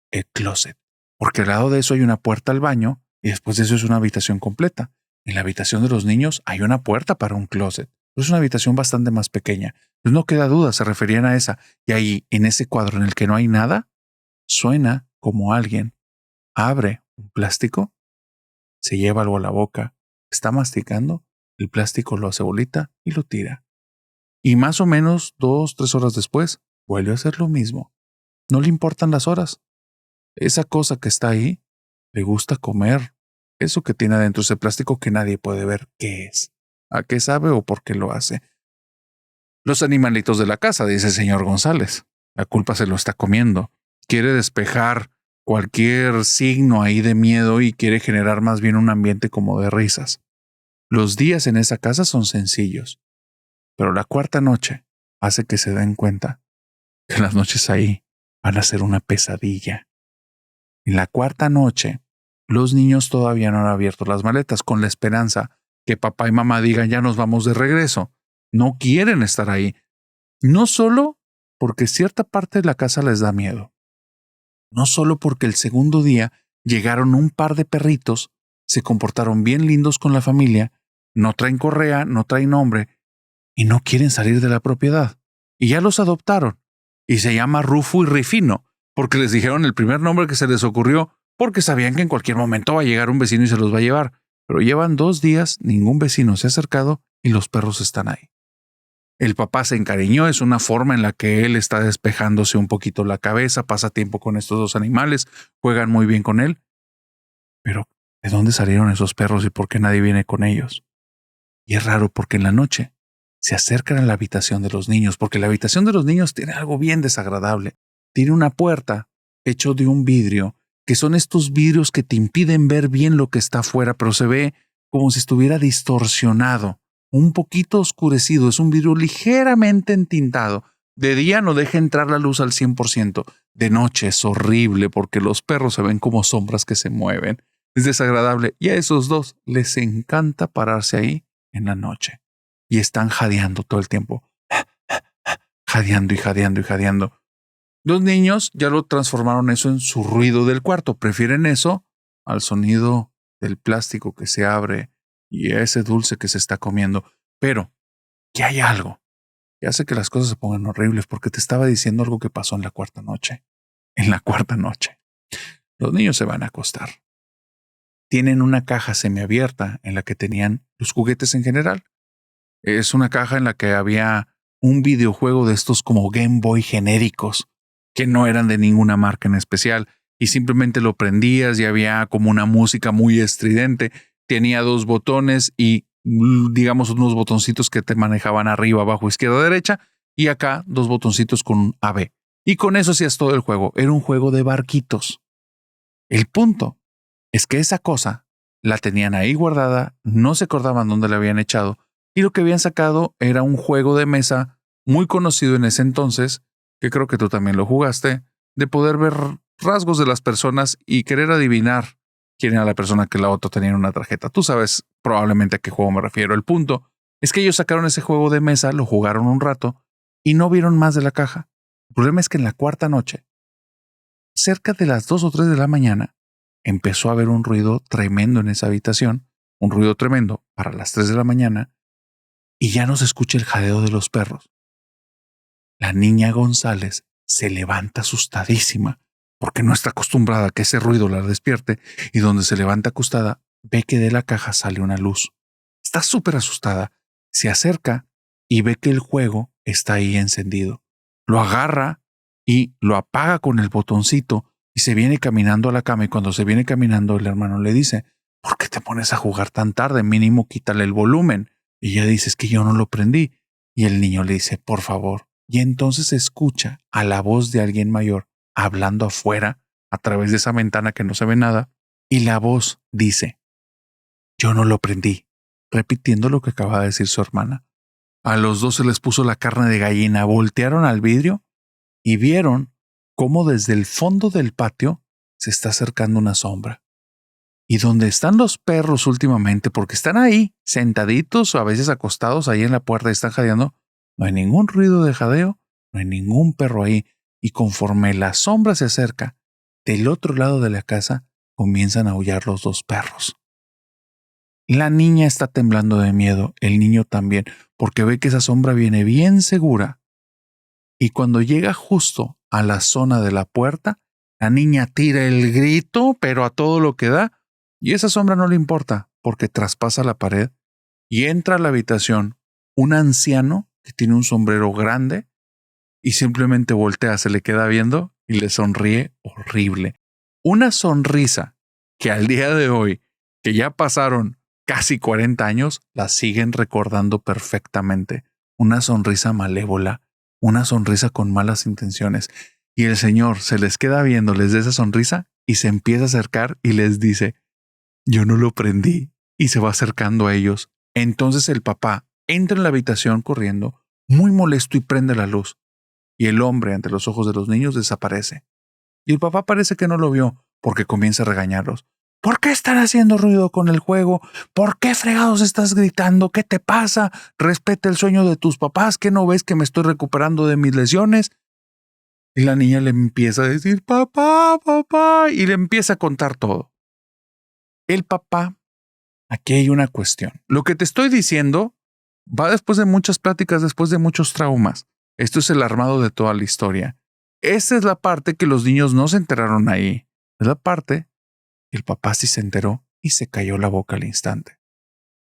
el closet. Porque al lado de eso hay una puerta al baño y después de eso es una habitación completa. En la habitación de los niños hay una puerta para un closet. Es una habitación bastante más pequeña. Pues no queda duda, se referían a esa. Y ahí, en ese cuadro en el que no hay nada, suena como alguien abre un plástico, se lleva algo a la boca, está masticando, el plástico lo hace bolita y lo tira. Y más o menos 2, 3 horas después, vuelve a hacer lo mismo. No le importan las horas. Esa cosa que está ahí, le gusta comer. Eso que tiene adentro, ese plástico que nadie puede ver qué es, a qué sabe o por qué lo hace. Los animalitos de la casa, dice el señor González. La culpa se lo está comiendo. Quiere despejar cualquier signo ahí de miedo y quiere generar más bien un ambiente como de risas. Los días en esa casa son sencillos, pero la 4ª noche hace que se den cuenta que las noches ahí van a ser una pesadilla. En la 4ª noche, los niños todavía no han abierto las maletas con la esperanza que papá y mamá digan ya nos vamos de regreso. No quieren estar ahí. No solo porque cierta parte de la casa les da miedo. No solo porque el segundo día llegaron un par de perritos, se comportaron bien lindos con la familia, no traen correa, no traen nombre y no quieren salir de la propiedad. Y ya los adoptaron. Y se llama Rufo y Rifino, porque les dijeron el primer nombre que se les ocurrió, porque sabían que en cualquier momento va a llegar un vecino y se los va a llevar. Pero llevan 2 días, ningún vecino se ha acercado y los perros están ahí. El papá se encariñó, es una forma en la que él está despejándose un poquito la cabeza, pasa tiempo con estos 2 animales, juegan muy bien con él. Pero, ¿de dónde salieron esos perros y por qué nadie viene con ellos? Y es raro porque en la noche se acercan a la habitación de los niños, porque la habitación de los niños tiene algo bien desagradable. Tiene una puerta hecho de un vidrio, que son estos vidrios que te impiden ver bien lo que está afuera, pero se ve como si estuviera distorsionado, un poquito oscurecido. Es un vidrio ligeramente entintado. De día no deja entrar la luz al 100%. De noche es horrible porque los perros se ven como sombras que se mueven. Es desagradable y a esos 2 les encanta pararse ahí en la noche. Y están jadeando todo el tiempo. Jadeando y jadeando y jadeando. Los niños ya lo transformaron eso en su ruido del cuarto. Prefieren eso al sonido del plástico que se abre y a ese dulce que se está comiendo. Pero que hay algo que hace que las cosas se pongan horribles, porque te estaba diciendo algo que pasó en la 4ª noche. En la 4ª noche, los niños se van a acostar. Tienen una caja semiabierta en la que tenían los juguetes en general. Es una caja en la que había un videojuego de estos como Game Boy genéricos, que no eran de ninguna marca en especial, y simplemente lo prendías y había como una música muy estridente. Tenía 2 botones y digamos unos botoncitos que te manejaban arriba, abajo, izquierda, derecha, y acá 2 botoncitos con un AB. Y con eso hacías todo el juego. Era un juego de barquitos. El punto es que esa cosa la tenían ahí guardada, no se acordaban dónde la habían echado, y lo que habían sacado era un juego de mesa muy conocido en ese entonces, que creo que tú también lo jugaste, de poder ver rasgos de las personas y querer adivinar quién era la persona que la otra tenía en una tarjeta. Tú sabes probablemente a qué juego me refiero. El punto es que ellos sacaron ese juego de mesa, lo jugaron un rato y no vieron más de la caja. El problema es que en la cuarta noche, cerca de las 2 o 3 de la mañana, empezó a haber un ruido tremendo en esa habitación, un ruido tremendo para las 3 de la mañana, y ya no se escucha el jadeo de los perros. La niña González se levanta asustadísima porque no está acostumbrada a que ese ruido la despierte, y donde se levanta acostada ve que de la caja sale una luz. Está súper asustada, se acerca y ve que el juego está ahí encendido. Lo agarra y lo apaga con el botoncito y se viene caminando a la cama, y cuando se viene caminando el hermano le dice: ¿por qué te pones a jugar tan tarde? Mínimo quítale el volumen. Y ella dice: es que yo no lo prendí. Y el niño le dice: por favor. Y entonces se escucha a la voz de alguien mayor hablando afuera a través de esa ventana que no se ve nada, y la voz dice: yo no lo prendí, repitiendo lo que acaba de decir su hermana. A los 2 se les puso la carne de gallina, voltearon al vidrio y vieron cómo desde el fondo del patio se está acercando una sombra. Y donde están los perros últimamente, porque están ahí, sentaditos o a veces acostados ahí en la puerta y están jadeando, no hay ningún ruido de jadeo, no hay ningún perro ahí. Y conforme la sombra se acerca, del otro lado de la casa comienzan a aullar los 2 perros. La niña está temblando de miedo, el niño también, porque ve que esa sombra viene bien segura. Y cuando llega justo a la zona de la puerta, la niña tira el grito, pero a todo lo que da, y esa sombra no le importa, porque traspasa la pared y entra a la habitación un anciano que tiene un sombrero grande y simplemente voltea, se le queda viendo y le sonríe horrible. Una sonrisa que al día de hoy, que ya pasaron casi 40 años, la siguen recordando perfectamente. Una sonrisa malévola, una sonrisa con malas intenciones. Y el señor se les queda viendo, les da esa sonrisa y se empieza a acercar y les dice: yo no lo prendí, y se va acercando a ellos. Entonces el papá entra en la habitación corriendo, muy molesto, y prende la luz. Y el hombre, ante los ojos de los niños, desaparece. Y el papá parece que no lo vio, porque comienza a regañarlos. ¿Por qué están haciendo ruido con el juego? ¿Por qué fregados estás gritando? ¿Qué te pasa? Respeta el sueño de tus papás. ¿Qué no ves que me estoy recuperando de mis lesiones? Y la niña le empieza a decir: papá, papá, y le empieza a contar todo. El papá, aquí hay una cuestión. Lo que te estoy diciendo va después de muchas pláticas, después de muchos traumas. Esto es el armado de toda la historia. Esa es la parte que los niños no se enteraron ahí. Es la parte que el papá sí se enteró y se cayó la boca al instante.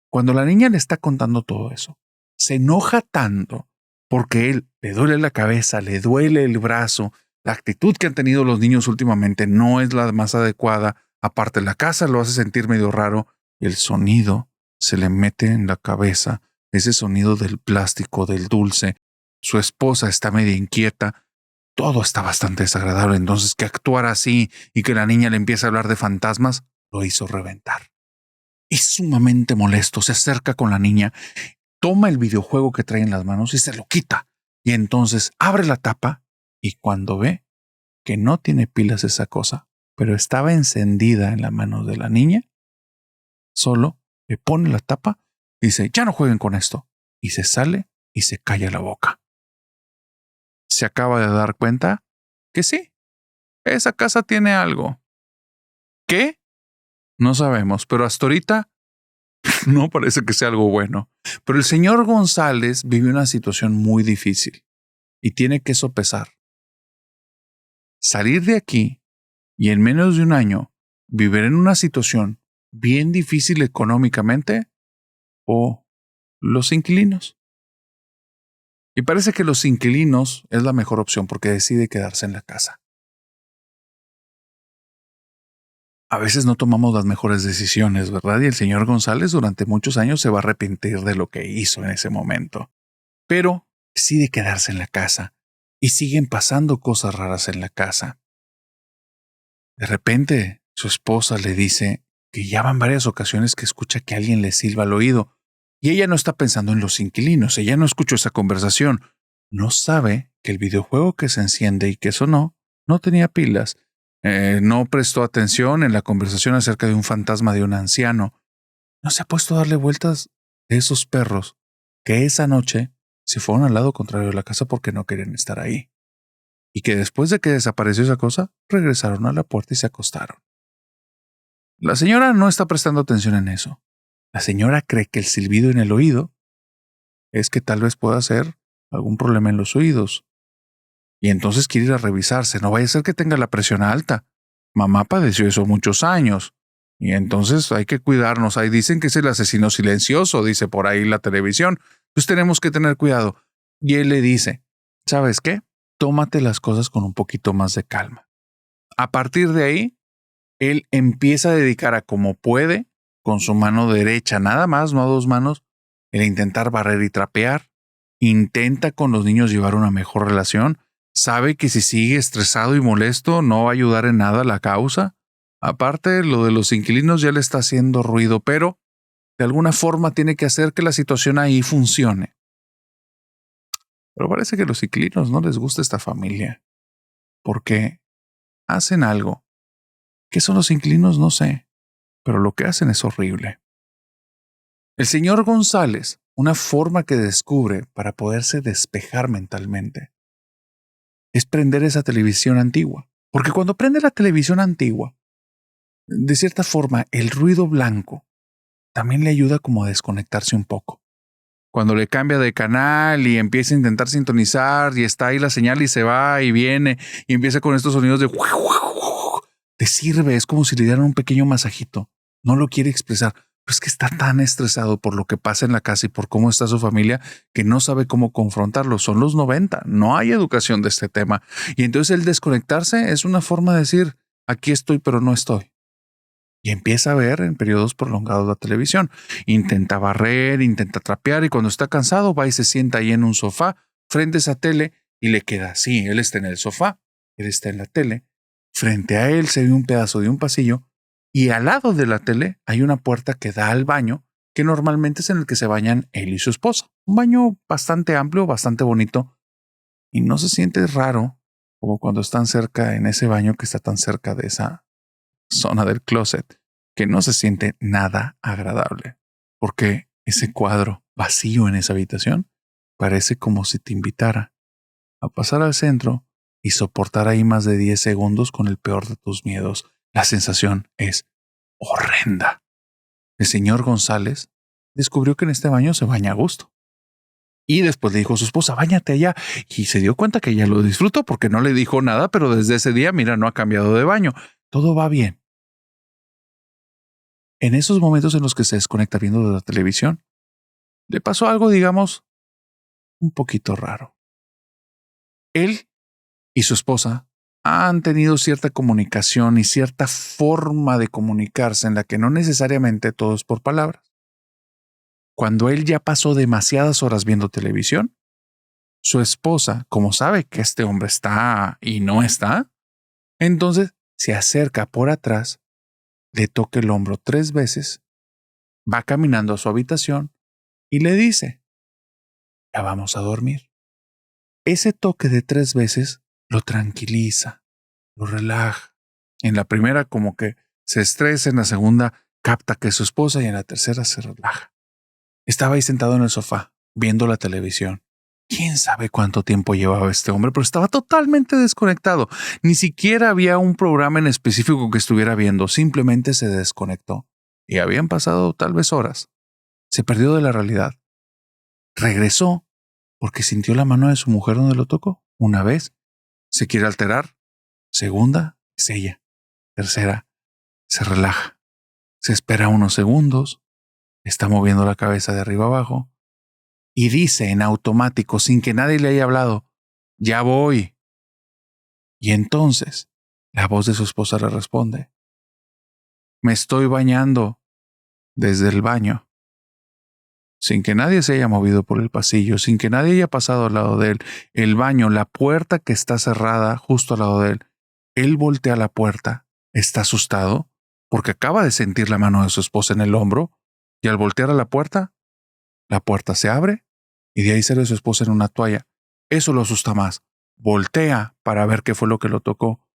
Cuando la niña le está contando todo eso, se enoja tanto porque él le duele la cabeza, le duele el brazo. La actitud que han tenido los niños últimamente no es la más adecuada. Aparte, la casa lo hace sentir medio raro y el sonido se le mete en la cabeza, ese sonido del plástico, del dulce. Su esposa está medio inquieta. Todo está bastante desagradable. Entonces, que actuara así y que la niña le empiece a hablar de fantasmas lo hizo reventar. Y sumamente molesto, se acerca con la niña, toma el videojuego que trae en las manos y se lo quita. Y entonces abre la tapa y cuando ve que no tiene pilas esa cosa, pero estaba encendida en la mano de la niña, solo le pone la tapa y dice: ya no jueguen con esto. Y se sale y se calla la boca. Se acaba de dar cuenta que sí, esa casa tiene algo. ¿Qué? No sabemos, pero hasta ahorita no parece que sea algo bueno. Pero el señor González vive una situación muy difícil y tiene que sopesar salir de aquí y en menos de un año vivir en una situación bien difícil económicamente, o Los inquilinos. Y parece que los inquilinos es la mejor opción porque decide quedarse en la casa. A veces no tomamos las mejores decisiones, ¿verdad? Y el señor González durante muchos años se va a arrepentir de lo que hizo en ese momento. Pero decide quedarse en la casa y siguen pasando cosas raras en la casa. De repente, su esposa le dice que ya van varias ocasiones que escucha que alguien le silba al oído y ella no está pensando en los inquilinos, ella no escuchó esa conversación. No sabe que el videojuego que se enciende y que sonó no tenía pilas. No prestó atención en la conversación acerca de un fantasma de un anciano. No se ha puesto a darle vueltas de esos perros que esa noche se fueron al lado contrario de la casa porque no querían estar ahí. Y que después de que desapareció esa cosa, regresaron a la puerta y se acostaron. La señora no está prestando atención en eso. La señora cree que el silbido en el oído es que tal vez pueda ser algún problema en los oídos. Y entonces quiere ir a revisarse. No vaya a ser que tenga la presión alta. Mamá padeció eso muchos años. Y entonces hay que cuidarnos. Ahí dicen que es el asesino silencioso, dice por ahí la televisión. Pues tenemos que tener cuidado. Y él le dice, ¿sabes qué? Tómate las cosas con un poquito más de calma. A partir de ahí, él empieza a dedicar a como puede, con su mano derecha nada más, no a dos manos, el intentar barrer y trapear. Intenta con los niños llevar una mejor relación. Sabe que si sigue estresado y molesto no va a ayudar en nada a la causa. Aparte, lo de los inquilinos ya le está haciendo ruido, pero de alguna forma tiene que hacer que la situación ahí funcione. Pero parece que a los inquilinos no les gusta esta familia, porque hacen algo. ¿Qué son los inquilinos? No sé, pero lo que hacen es horrible. El señor González, una forma que descubre para poderse despejar mentalmente, es prender esa televisión antigua. Porque cuando prende la televisión antigua, de cierta forma, el ruido blanco también le ayuda como a desconectarse un poco. Cuando le cambia de canal y empieza a intentar sintonizar y está ahí la señal y se va y viene y empieza con estos sonidos de... Te sirve, es como si le dieran un pequeño masajito. No lo quiere expresar, pero es que está tan estresado por lo que pasa en la casa y por cómo está su familia que no sabe cómo confrontarlo. Son los 90, no hay educación de este tema. Y entonces el desconectarse es una forma de decir, aquí estoy pero no estoy. Y empieza a ver en periodos prolongados la televisión. Intenta barrer, intenta trapear y cuando está cansado va y se sienta ahí en un sofá frente a esa tele y le queda así. Él está en el sofá, él está en la tele. Frente a él se ve un pedazo de un pasillo y al lado de la tele hay una puerta que da al baño que normalmente es en el que se bañan él y su esposa. Un baño bastante amplio, bastante bonito y no se siente raro como cuando están cerca en ese baño que está tan cerca de esa zona del closet, que no se siente nada agradable, porque ese cuadro vacío en esa habitación parece como si te invitara a pasar al centro y soportar ahí más de 10 segundos con el peor de tus miedos. La sensación es horrenda. El señor González descubrió que en este baño se baña a gusto. Y después le dijo a su esposa, báñate allá. Y se dio cuenta que ella lo disfrutó porque no le dijo nada, pero desde ese día, mira, no ha cambiado de baño. Todo va bien. En esos momentos en los que se desconecta viendo de la televisión, le pasó algo, digamos, un poquito raro. Él y su esposa han tenido cierta comunicación y cierta forma de comunicarse en la que no necesariamente todo es por palabras. Cuando él ya pasó demasiadas horas viendo televisión, su esposa, como sabe que este hombre está y no está, entonces se acerca por atrás, le toca el hombro 3 veces, va caminando a su habitación y le dice, ya vamos a dormir. Ese toque de 3 veces lo tranquiliza, lo relaja. En la primera como que se estresa, en la segunda capta que es su esposa y en la tercera se relaja. Estaba ahí sentado en el sofá, viendo la televisión. ¿Quién sabe cuánto tiempo llevaba este hombre? Pero estaba totalmente desconectado. Ni siquiera había un programa en específico que estuviera viendo. Simplemente se desconectó. Y habían pasado tal vez horas. Se perdió de la realidad. Regresó porque sintió la mano de su mujer donde lo tocó. Una vez. Se quiere alterar. Segunda, es ella. Tercera, se relaja. Se espera unos segundos. Está moviendo la cabeza de arriba abajo. y dice en automático, sin que nadie le haya hablado, ya voy. Y entonces la voz de su esposa le responde, me estoy bañando desde el baño. Sin que nadie se haya movido por el pasillo, sin que nadie haya pasado al lado de él, el baño, la puerta que está cerrada justo al lado de él, él voltea la puerta, está asustado porque acaba de sentir la mano de su esposa en el hombro y al voltear a la puerta se abre y de ahí sale su esposa en una toalla. Eso lo asusta más. Voltea para ver qué fue lo que lo tocó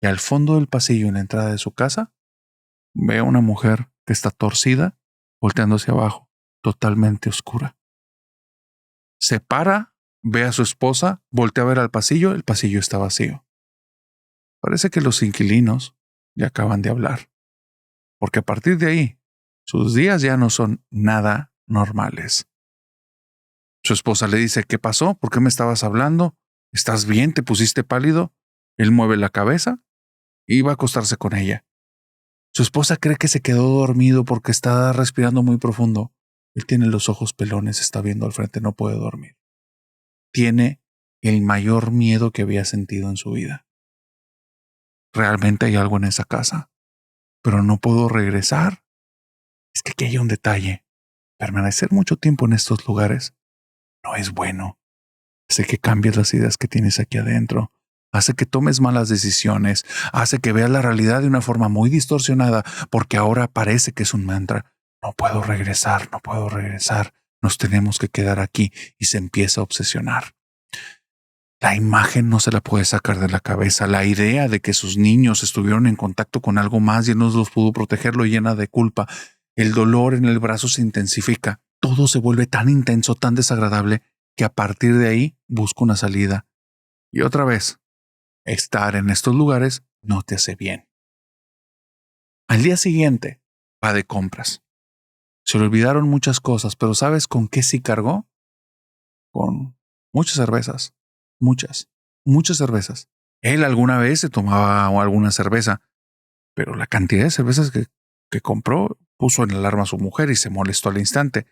y al fondo del pasillo en la entrada de su casa ve a una mujer que está torcida, volteando hacia abajo, totalmente oscura. Se para, ve a su esposa, voltea a ver al pasillo, el pasillo está vacío. Parece que los inquilinos le acaban de hablar, porque a partir de ahí, sus días ya no son nada normales. Su esposa le dice, ¿qué pasó? ¿Por qué me estabas hablando? ¿Estás bien? ¿Te pusiste pálido? Él mueve la cabeza y va a acostarse con ella. Su esposa cree que se quedó dormido porque está respirando muy profundo. Él tiene los ojos pelones, está viendo al frente, no puede dormir. Tiene el mayor miedo que había sentido en su vida. Realmente hay algo en esa casa, pero no puedo regresar. Es que aquí hay un detalle. Permanecer mucho tiempo en estos lugares no es bueno. Hace que cambies las ideas que tienes aquí adentro. Hace que tomes malas decisiones. Hace que veas la realidad de una forma muy distorsionada porque ahora parece que es un mantra. No puedo regresar, no puedo regresar. Nos tenemos que quedar aquí y se empieza a obsesionar. La imagen no se la puede sacar de la cabeza. La idea de que sus niños estuvieron en contacto con algo más y él no los pudo proteger lo llena de culpa. El dolor en el brazo se intensifica. Todo se vuelve tan intenso, tan desagradable, que a partir de ahí busca una salida. Y otra vez, estar en estos lugares no te hace bien. Al día siguiente, va de compras. Se le olvidaron muchas cosas, pero ¿sabes con qué sí cargó? Con muchas cervezas. Muchas cervezas. Él alguna vez se tomaba alguna cerveza, pero la cantidad de cervezas que compró puso en alarma a su mujer y se molestó al instante.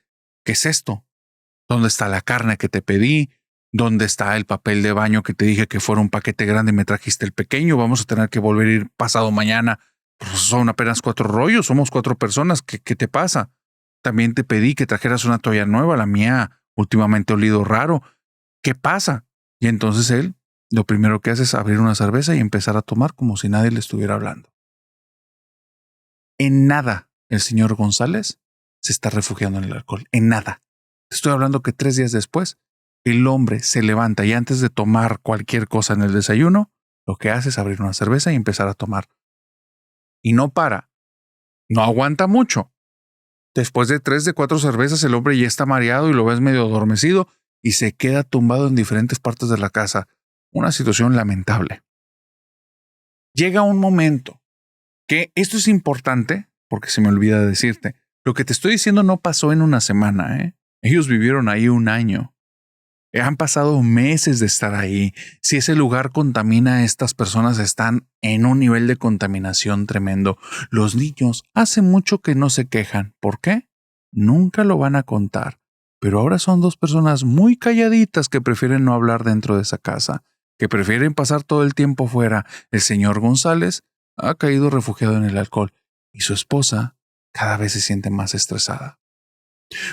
¿Qué es esto? ¿Dónde está la carne que te pedí? ¿Dónde está el papel de baño que te dije que fuera un paquete grande y me trajiste el pequeño? Vamos a tener que volver a ir pasado mañana. Pues son apenas 4 rollos, somos 4 personas. ¿Qué te pasa? También te pedí que trajeras una toalla nueva, la mía últimamente ha olido raro. ¿Qué pasa? Y entonces él, lo primero que hace es abrir una cerveza y empezar a tomar como si nadie le estuviera hablando. En nada el señor González se está refugiando en el alcohol. En nada. Te estoy hablando que 3 días después, el hombre se levanta y antes de tomar cualquier cosa en el desayuno, lo que hace es abrir una cerveza y empezar a tomar. Y no para. No aguanta mucho. Después de 3 de 4 cervezas, el hombre ya está mareado y lo ves medio adormecido y se queda tumbado en diferentes partes de la casa. Una situación lamentable. Llega un momento que esto es importante, porque se me olvida decirte, lo que te estoy diciendo no pasó en una semana, ¿eh? Ellos vivieron ahí 1 año. Han pasado meses de estar ahí. Si ese lugar contamina a estas personas, están en un nivel de contaminación tremendo. Los niños hace mucho que no se quejan. ¿Por qué? Nunca lo van a contar. Pero ahora son 2 personas muy calladitas que prefieren no hablar dentro de esa casa, que prefieren pasar todo el tiempo fuera. El señor González ha caído refugiado en el alcohol y su esposa cada vez se siente más estresada.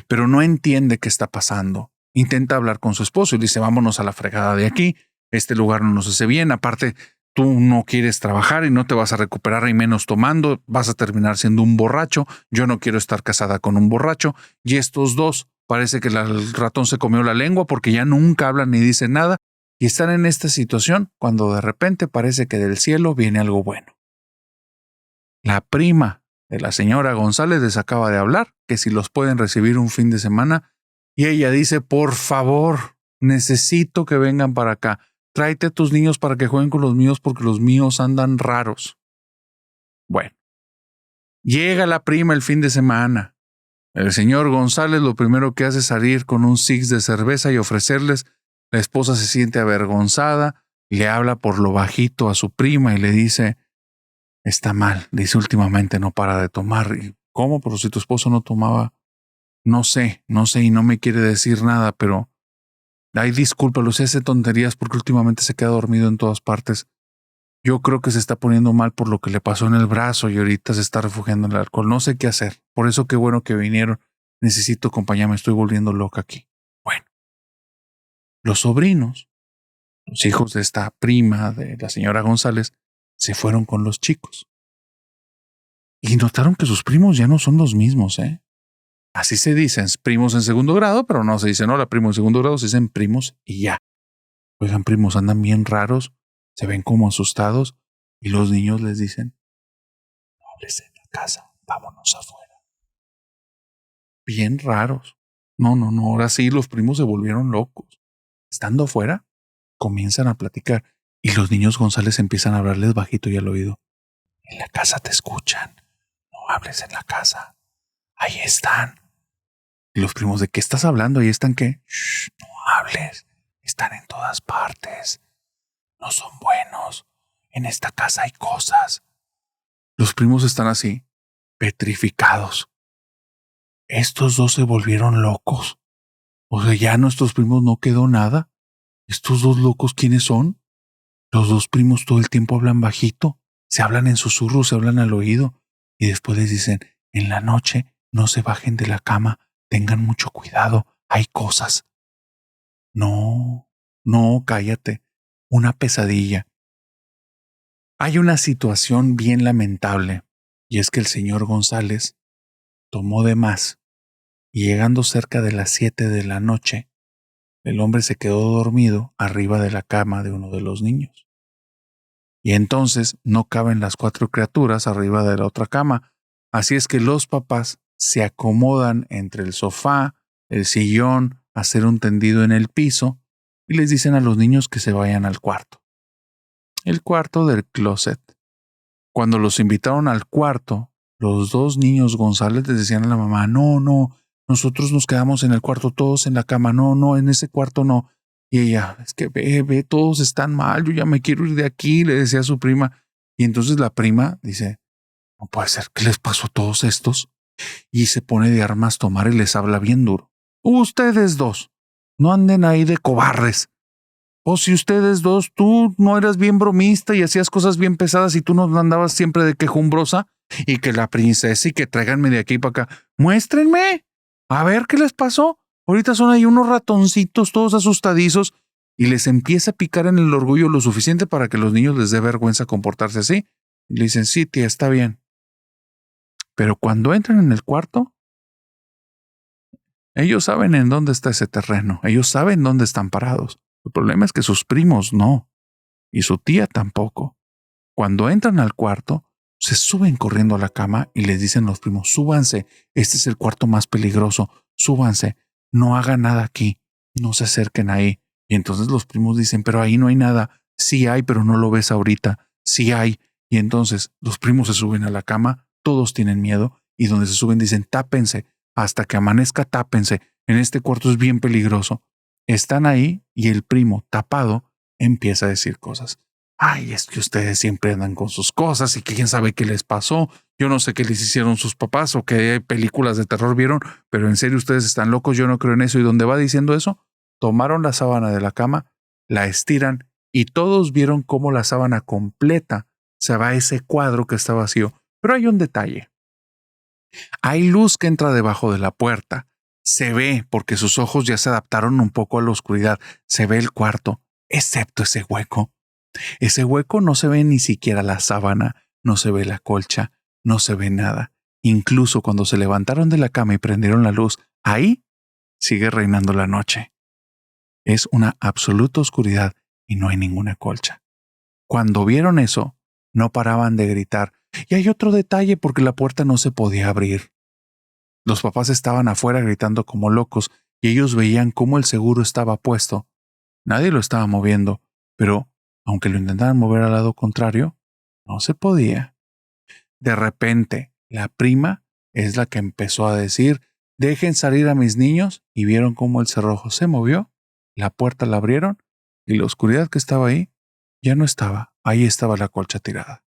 Pero no entiende qué está pasando. Intenta hablar con su esposo y dice, vámonos a la fregada de aquí. Este lugar no nos hace bien. Aparte, tú no quieres trabajar y no te vas a recuperar y menos tomando. Vas a terminar siendo un borracho. Yo no quiero estar casada con un borracho. Y estos 2, parece que el ratón se comió la lengua porque ya nunca hablan ni dicen nada. Y están en esta situación cuando de repente parece que del cielo viene algo bueno. La prima de la señora González les acaba de hablar que si los pueden recibir un fin de semana. Y ella dice, por favor, necesito que vengan para acá. Tráete a tus niños para que jueguen con los míos porque los míos andan raros. Bueno, llega la prima el fin de semana. El señor González lo primero que hace es salir con un six de cerveza y ofrecerles. La esposa se siente avergonzada, le habla por lo bajito a su prima y le dice, está mal, dice últimamente no para de tomar. ¿Y cómo? Pero si tu esposo no tomaba. No sé y no me quiere decir nada, pero ay, discúlpalo, si hace tonterías porque últimamente se queda dormido en todas partes. Yo creo que se está poniendo mal por lo que le pasó en el brazo y ahorita se está refugiando en el alcohol. No sé qué hacer. Por eso qué bueno que vinieron. Necesito compañía, me estoy volviendo loca aquí. Bueno, los sobrinos, los hijos de esta prima de la señora González, se fueron con los chicos. Y notaron que sus primos ya no son los mismos, ¿eh? Así se dicen, primos en segundo grado, pero no se dicen hola, primo en segundo grado, se dicen primos y ya. Oigan, primos, andan bien raros, se ven como asustados y los niños les dicen, no hables en la casa, vámonos afuera. Bien raros. No, ahora sí los primos se volvieron locos. Estando afuera, comienzan a platicar y los niños González empiezan a hablarles bajito y al oído. En la casa te escuchan, no hables en la casa, ahí están. Y los primos, ¿de qué estás hablando? ¿Ahí están qué? Shh, no hables, están en todas partes. No son buenos. En esta casa hay cosas. Los primos están así, petrificados. Estos dos se volvieron locos. O sea, ya nuestros primos no quedó nada. ¿Estos dos locos quiénes son? Los dos primos todo el tiempo hablan bajito, se hablan en susurros, se hablan al oído y después les dicen, en la noche no se bajen de la cama, tengan mucho cuidado, hay cosas. No, cállate, una pesadilla. Hay una situación bien lamentable y es que el señor González tomó de más y llegando cerca de las 7 de la noche, el hombre se quedó dormido arriba de la cama de uno de los niños. Y entonces no caben las 4 criaturas arriba de la otra cama. Así es que los papás se acomodan entre el sofá, el sillón, hacer un tendido en el piso y les dicen a los niños que se vayan al cuarto. El cuarto del closet. Cuando los invitaron al cuarto, los dos niños González les decían a la mamá, no, nosotros nos quedamos en el cuarto todos en la cama, no, en ese cuarto no. Y ella, es que ve, todos están mal, yo ya me quiero ir de aquí, le decía a su prima. Y entonces la prima dice, no puede ser, ¿qué les pasó a todos estos? Y se pone de armas tomar y les habla bien duro. Ustedes dos, no anden ahí de cobardes. O si ustedes dos, tú no eras bien bromista y hacías cosas bien pesadas y tú nos andabas siempre de quejumbrosa y que la princesa y que tráiganme de aquí para acá. Muéstrenme. A ver qué les pasó. Ahorita son ahí unos ratoncitos todos asustadizos y les empieza a picar en el orgullo lo suficiente para que los niños les dé vergüenza comportarse así. Y le dicen, sí, tía, está bien. Pero cuando entran en el cuarto, ellos saben en dónde está ese terreno. Ellos saben dónde están parados. El problema es que sus primos no. Y su tía tampoco. Cuando entran al cuarto, se suben corriendo a la cama y les dicen los primos, súbanse, este es el cuarto más peligroso, súbanse, no hagan nada aquí, no se acerquen ahí. Y entonces los primos dicen, pero ahí no hay nada, sí hay, pero no lo ves ahorita, sí hay. Y entonces los primos se suben a la cama, todos tienen miedo, y donde se suben dicen, tápense, hasta que amanezca, tápense, en este cuarto es bien peligroso. Están ahí y el primo, tapado, empieza a decir cosas. Ay, es que ustedes siempre andan con sus cosas y que quién sabe qué les pasó. Yo no sé qué les hicieron sus papás o qué películas de terror vieron, pero en serio ustedes están locos, yo no creo en eso. Y donde va diciendo eso, tomaron la sábana de la cama, la estiran y todos vieron cómo la sábana completa se va a ese cuadro que está vacío. Pero hay un detalle. Hay luz que entra debajo de la puerta. Se ve, porque sus ojos ya se adaptaron un poco a la oscuridad, se ve el cuarto, excepto ese hueco. Ese hueco no se ve ni siquiera la sábana, no se ve la colcha, no se ve nada. Incluso cuando se levantaron de la cama y prendieron la luz, ahí sigue reinando la noche. Es una absoluta oscuridad y no hay ninguna colcha. Cuando vieron eso, no paraban de gritar. Y hay otro detalle porque la puerta no se podía abrir. Los papás estaban afuera gritando como locos y ellos veían cómo el seguro estaba puesto. Nadie lo estaba moviendo, pero aunque lo intentaran mover al lado contrario, no se podía. De repente, la prima es la que empezó a decir, dejen salir a mis niños, y vieron cómo el cerrojo se movió, la puerta la abrieron y la oscuridad que estaba ahí ya no estaba, ahí estaba la colcha tirada.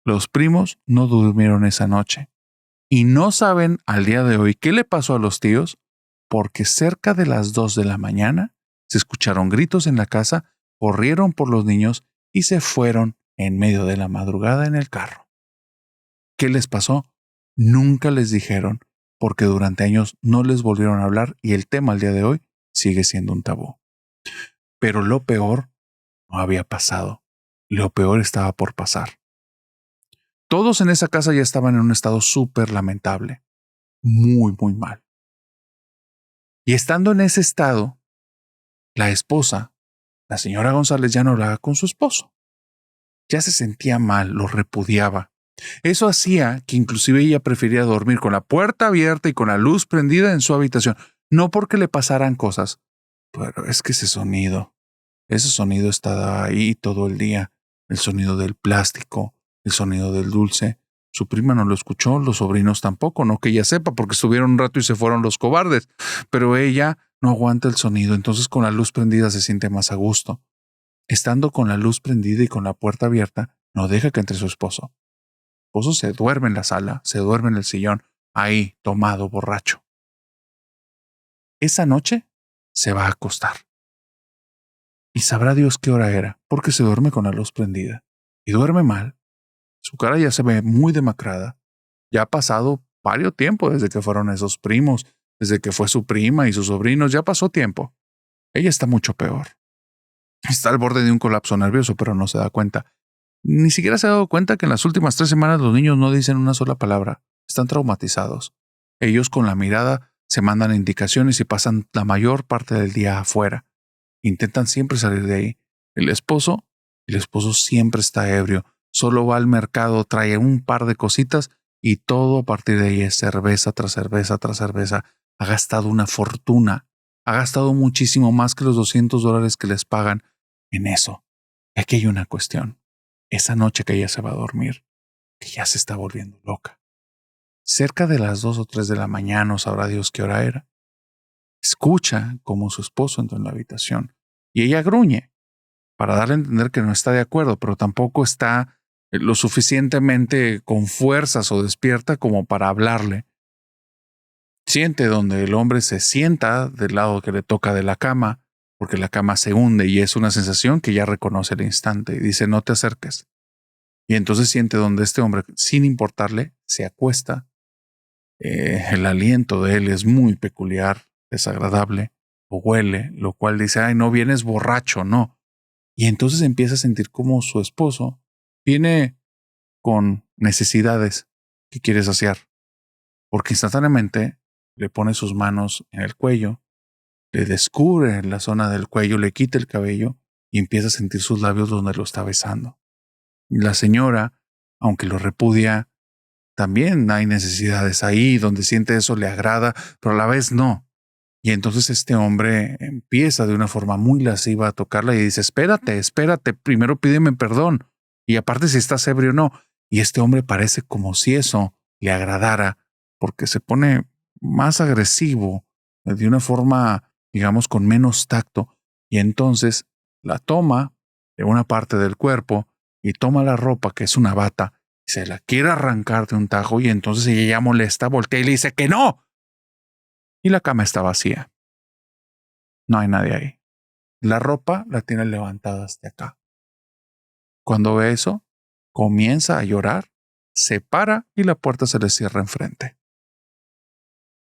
Los primos no durmieron esa noche. Y no saben al día de hoy qué le pasó a los tíos, porque cerca de las 2 de la mañana se escucharon gritos en la casa, corrieron por los niños y se fueron en medio de la madrugada en el carro. ¿Qué les pasó? Nunca les dijeron, porque durante años no les volvieron a hablar y el tema al día de hoy sigue siendo un tabú. Pero lo peor no había pasado. Lo peor estaba por pasar. Todos en esa casa ya estaban en un estado súper lamentable. Muy, muy mal. Y estando en ese estado, la esposa, la señora González, ya no hablaba con su esposo. Ya se sentía mal, lo repudiaba. Eso hacía que inclusive ella prefería dormir con la puerta abierta y con la luz prendida en su habitación. No porque le pasaran cosas, pero es que ese sonido estaba ahí todo el día. El sonido del plástico, el sonido del dulce. Su prima no lo escuchó, los sobrinos tampoco, no que ella sepa, porque estuvieron un rato y se fueron los cobardes. Pero ella no aguanta el sonido, entonces con la luz prendida se siente más a gusto. Estando con la luz prendida y con la puerta abierta, no deja que entre su esposo. Su esposo se duerme en la sala, se duerme en el sillón, ahí, tomado, borracho. Esa noche se va a acostar. Y sabrá Dios qué hora era, porque se duerme con la luz prendida. Y duerme mal. Su cara ya se ve muy demacrada. Ya ha pasado varios tiempo desde que fueron esos primos, desde que fue su prima y sus sobrinos, ya pasó tiempo. Ella está mucho peor. Está al borde de un colapso nervioso, pero no se da cuenta. Ni siquiera se ha dado cuenta que en las últimas 3 semanas los niños no dicen una sola palabra. Están traumatizados. Ellos con la mirada se mandan indicaciones y pasan la mayor parte del día afuera. Intentan siempre salir de ahí. El esposo siempre está ebrio. Solo va al mercado, trae un par de cositas y todo a partir de ahí es cerveza tras cerveza tras cerveza. Ha gastado una fortuna. Ha gastado muchísimo más que los $200 que les pagan en eso. Aquí hay una cuestión. Esa noche que ella se va a dormir, que ya se está volviendo loca. Cerca de las 2 o 3 de la mañana, no sabrá Dios qué hora era, escucha cómo su esposo entra en la habitación y ella gruñe para darle a entender que no está de acuerdo, pero tampoco está lo suficientemente con fuerzas o despierta como para hablarle. Siente donde el hombre se sienta del lado que le toca de la cama, porque la cama se hunde y es una sensación que ya reconoce al instante y dice no te acerques. Y entonces siente donde este hombre, sin importarle, se acuesta. El aliento de él es muy peculiar, desagradable, o huele, lo cual dice, ay, no vienes borracho, no. Y entonces empieza a sentir como su esposo viene con necesidades que quiere saciar, porque instantáneamente le pone sus manos en el cuello, le descubre la zona del cuello, le quita el cabello y empieza a sentir sus labios donde lo está besando. La señora, aunque lo repudia, también hay necesidades ahí, donde siente eso le agrada, pero a la vez no. Y entonces este hombre empieza de una forma muy lasciva a tocarla y dice, espérate, primero pídeme perdón. Y aparte si estás ebrio o no. Y este hombre parece como si eso le agradara, porque se pone más agresivo, de una forma, digamos, con menos tacto. Y entonces la toma de una parte del cuerpo y toma la ropa, que es una bata, y se la quiere arrancar de un tajo y entonces ella ya molesta, voltea y le dice que no. Y la cama está vacía. No hay nadie ahí. La ropa la tiene levantada hasta acá. Cuando ve eso, comienza a llorar, se para y la puerta se le cierra enfrente.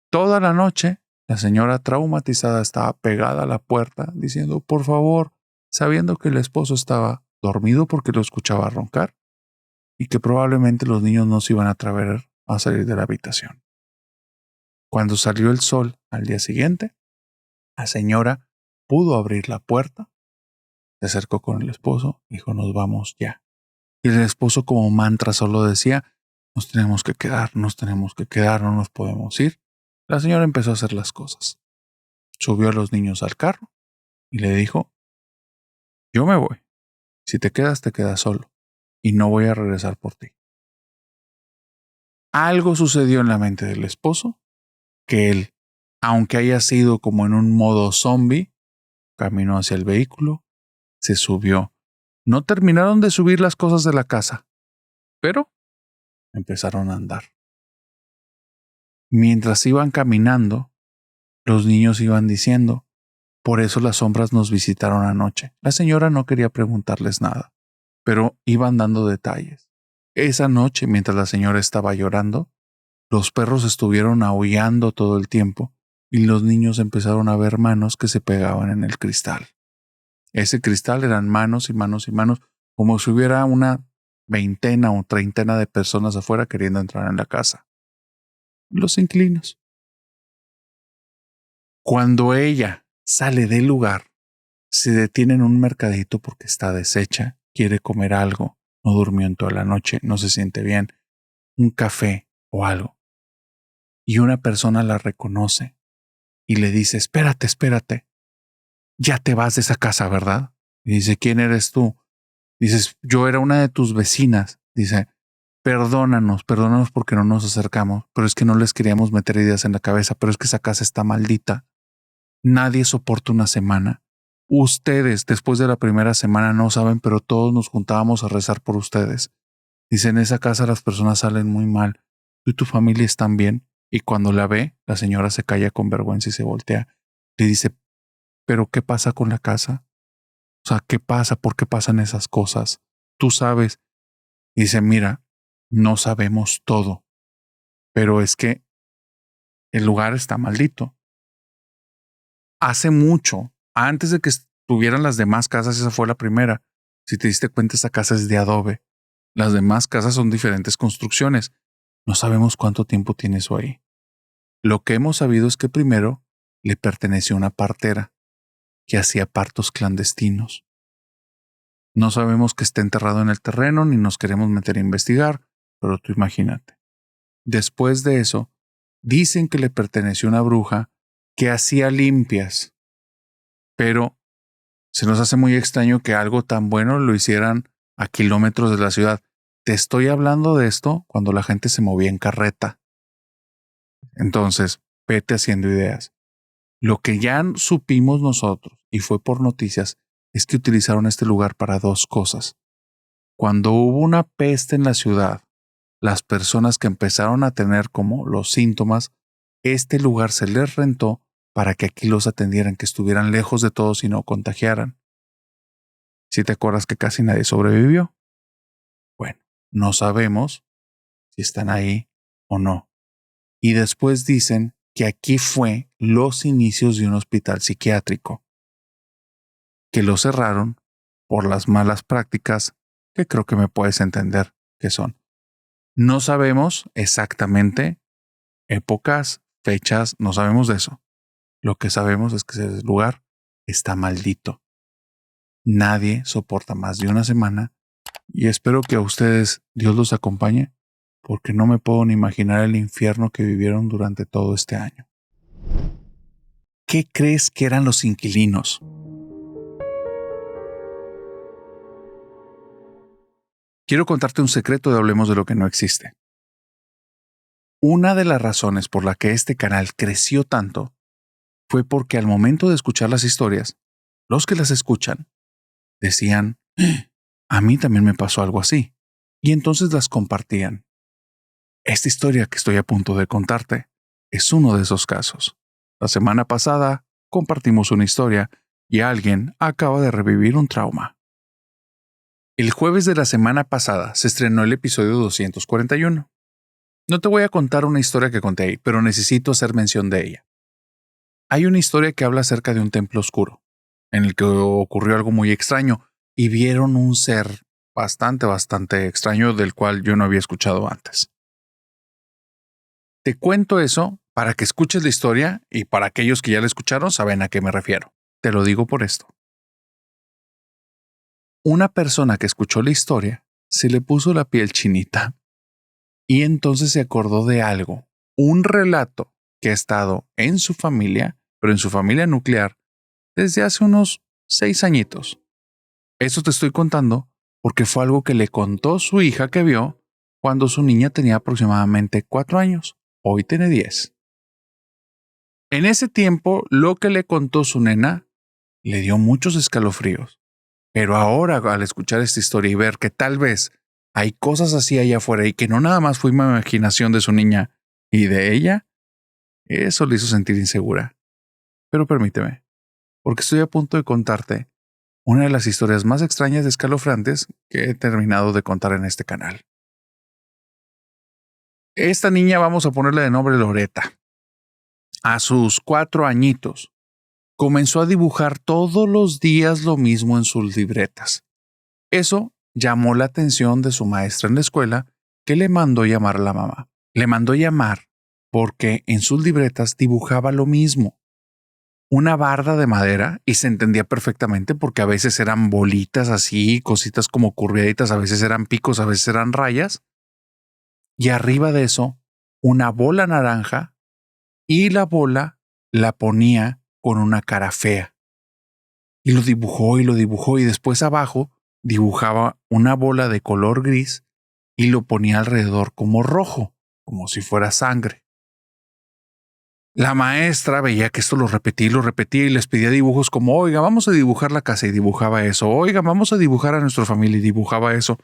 Toda la noche, la señora traumatizada estaba pegada a la puerta diciendo, por favor, sabiendo que el esposo estaba dormido porque lo escuchaba roncar y que probablemente los niños no se iban a atrever a salir de la habitación. Cuando salió el sol al día siguiente, la señora pudo abrir la puerta, se acercó con el esposo, dijo, nos vamos ya. Y el esposo como mantra solo decía, nos tenemos que quedar, no nos podemos ir. La señora empezó a hacer las cosas. Subió a los niños al carro y le dijo, yo me voy. Si te quedas solo y no voy a regresar por ti. Algo sucedió en la mente del esposo que él, aunque haya sido como en un modo zombie, caminó hacia el vehículo, se subió. No terminaron de subir las cosas de la casa, pero empezaron a andar. Mientras iban caminando, los niños iban diciendo, por eso las sombras nos visitaron anoche. La señora no quería preguntarles nada, pero iban dando detalles. Esa noche, mientras la señora estaba llorando, los perros estuvieron aullando todo el tiempo y los niños empezaron a ver manos que se pegaban en el cristal. Ese cristal eran manos y manos y manos, como si hubiera una veintena o treintena de personas afuera queriendo entrar en la casa. Los inquilinos. Cuando ella sale del lugar, se detiene en un mercadito porque está deshecha, quiere comer algo, no durmió en toda la noche, no se siente bien, un café o algo. Y una persona la reconoce y le dice, espérate, espérate, ya te vas de esa casa, ¿verdad? Y dice, ¿quién eres tú? Dices, yo era una de tus vecinas. Dice, perdónanos porque no nos acercamos, pero es que no les queríamos meter ideas en la cabeza, pero es que esa casa está maldita. Nadie soporta una semana. Ustedes, después de la primera semana, no saben, pero todos nos juntábamos a rezar por ustedes. Dice, en esa casa las personas salen muy mal. Tú y tu familia están bien. Y cuando la ve, la señora se calla con vergüenza y se voltea. Le dice, ¿pero qué pasa con la casa? O sea, ¿qué pasa? ¿Por qué pasan esas cosas? Tú sabes. Y dice, mira, no sabemos todo, pero es que el lugar está maldito. Hace mucho, antes de que estuvieran las demás casas, esa fue la primera. Si te diste cuenta, esa casa es de adobe. Las demás casas son diferentes construcciones. No sabemos cuánto tiempo tiene eso ahí. Lo que hemos sabido es que primero le perteneció a una partera que hacía partos clandestinos. No sabemos que esté enterrado en el terreno ni nos queremos meter a investigar, pero tú imagínate. Después de eso, dicen que le perteneció a una bruja que hacía limpias, pero se nos hace muy extraño que algo tan bueno lo hicieran a kilómetros de la ciudad. Te estoy hablando de esto cuando la gente se movía en carreta. Entonces, vete haciendo ideas. Lo que ya supimos nosotros, y fue por noticias, es que utilizaron este lugar para dos cosas. Cuando hubo una peste en la ciudad, las personas que empezaron a tener como los síntomas, este lugar se les rentó para que aquí los atendieran, que estuvieran lejos de todos y no contagiaran. ¿Sí te acuerdas que casi nadie sobrevivió? Bueno, no sabemos si están ahí o no. Y después dicen que aquí fue los inicios de un hospital psiquiátrico, que lo cerraron por las malas prácticas que creo que me puedes entender que son. No sabemos exactamente épocas, fechas, no sabemos de eso. Lo que sabemos es que ese lugar está maldito. Nadie soporta más de una semana y espero que a ustedes Dios los acompañe porque no me puedo ni imaginar el infierno que vivieron durante todo este año. ¿Qué crees que eran los inquilinos? Quiero contarte un secreto de Hablemos de lo que no existe. Una de las razones por la que este canal creció tanto fue porque al momento de escuchar las historias, los que las escuchan decían, a mí también me pasó algo así, y entonces las compartían. Esta historia que estoy a punto de contarte es uno de esos casos. La semana pasada compartimos una historia y alguien acaba de revivir un trauma. El jueves de la semana pasada se estrenó el episodio 241. No te voy a contar una historia que conté ahí, pero necesito hacer mención de ella. Hay una historia que habla acerca de un templo oscuro, en el que ocurrió algo muy extraño y vieron un ser bastante extraño del cual yo no había escuchado antes. Te cuento eso para que escuches la historia y para aquellos que ya la escucharon saben a qué me refiero. Te lo digo por esto. Una persona que escuchó la historia se le puso la piel chinita y entonces se acordó de algo, un relato que ha estado en su familia, pero en su familia nuclear, desde hace unos 6 añitos. Eso te estoy contando porque fue algo que le contó su hija que vio cuando su niña tenía aproximadamente 4 años. Hoy tiene 10. En ese tiempo, lo que le contó su nena le dio muchos escalofríos. Pero ahora, al escuchar esta historia y ver que tal vez hay cosas así allá afuera y que no nada más fue imaginación de su niña y de ella, Eso le hizo sentir insegura. Pero permíteme, porque estoy a punto de contarte una de las historias más extrañas y escalofriantes que he terminado de contar en este canal. Esta niña vamos a ponerle de nombre Loreta. A sus 4 añitos, comenzó a dibujar todos los días lo mismo en sus libretas. Eso llamó la atención de su maestra en la escuela, que le mandó llamar a la mamá. Le mandó llamar porque en sus libretas dibujaba lo mismo. Una barda de madera, y se entendía perfectamente porque a veces eran bolitas así, cositas como curviaditas, a veces eran picos, a veces eran rayas. Y arriba de eso, una bola naranja, y la bola la ponía con una cara fea. Y lo dibujó y después abajo dibujaba una bola de color gris y lo ponía alrededor como rojo, como si fuera sangre. La maestra veía que esto lo repetía y les pedía dibujos como, oiga, vamos a dibujar la casa, y dibujaba eso. Oiga, vamos a dibujar a nuestra familia, y dibujaba eso.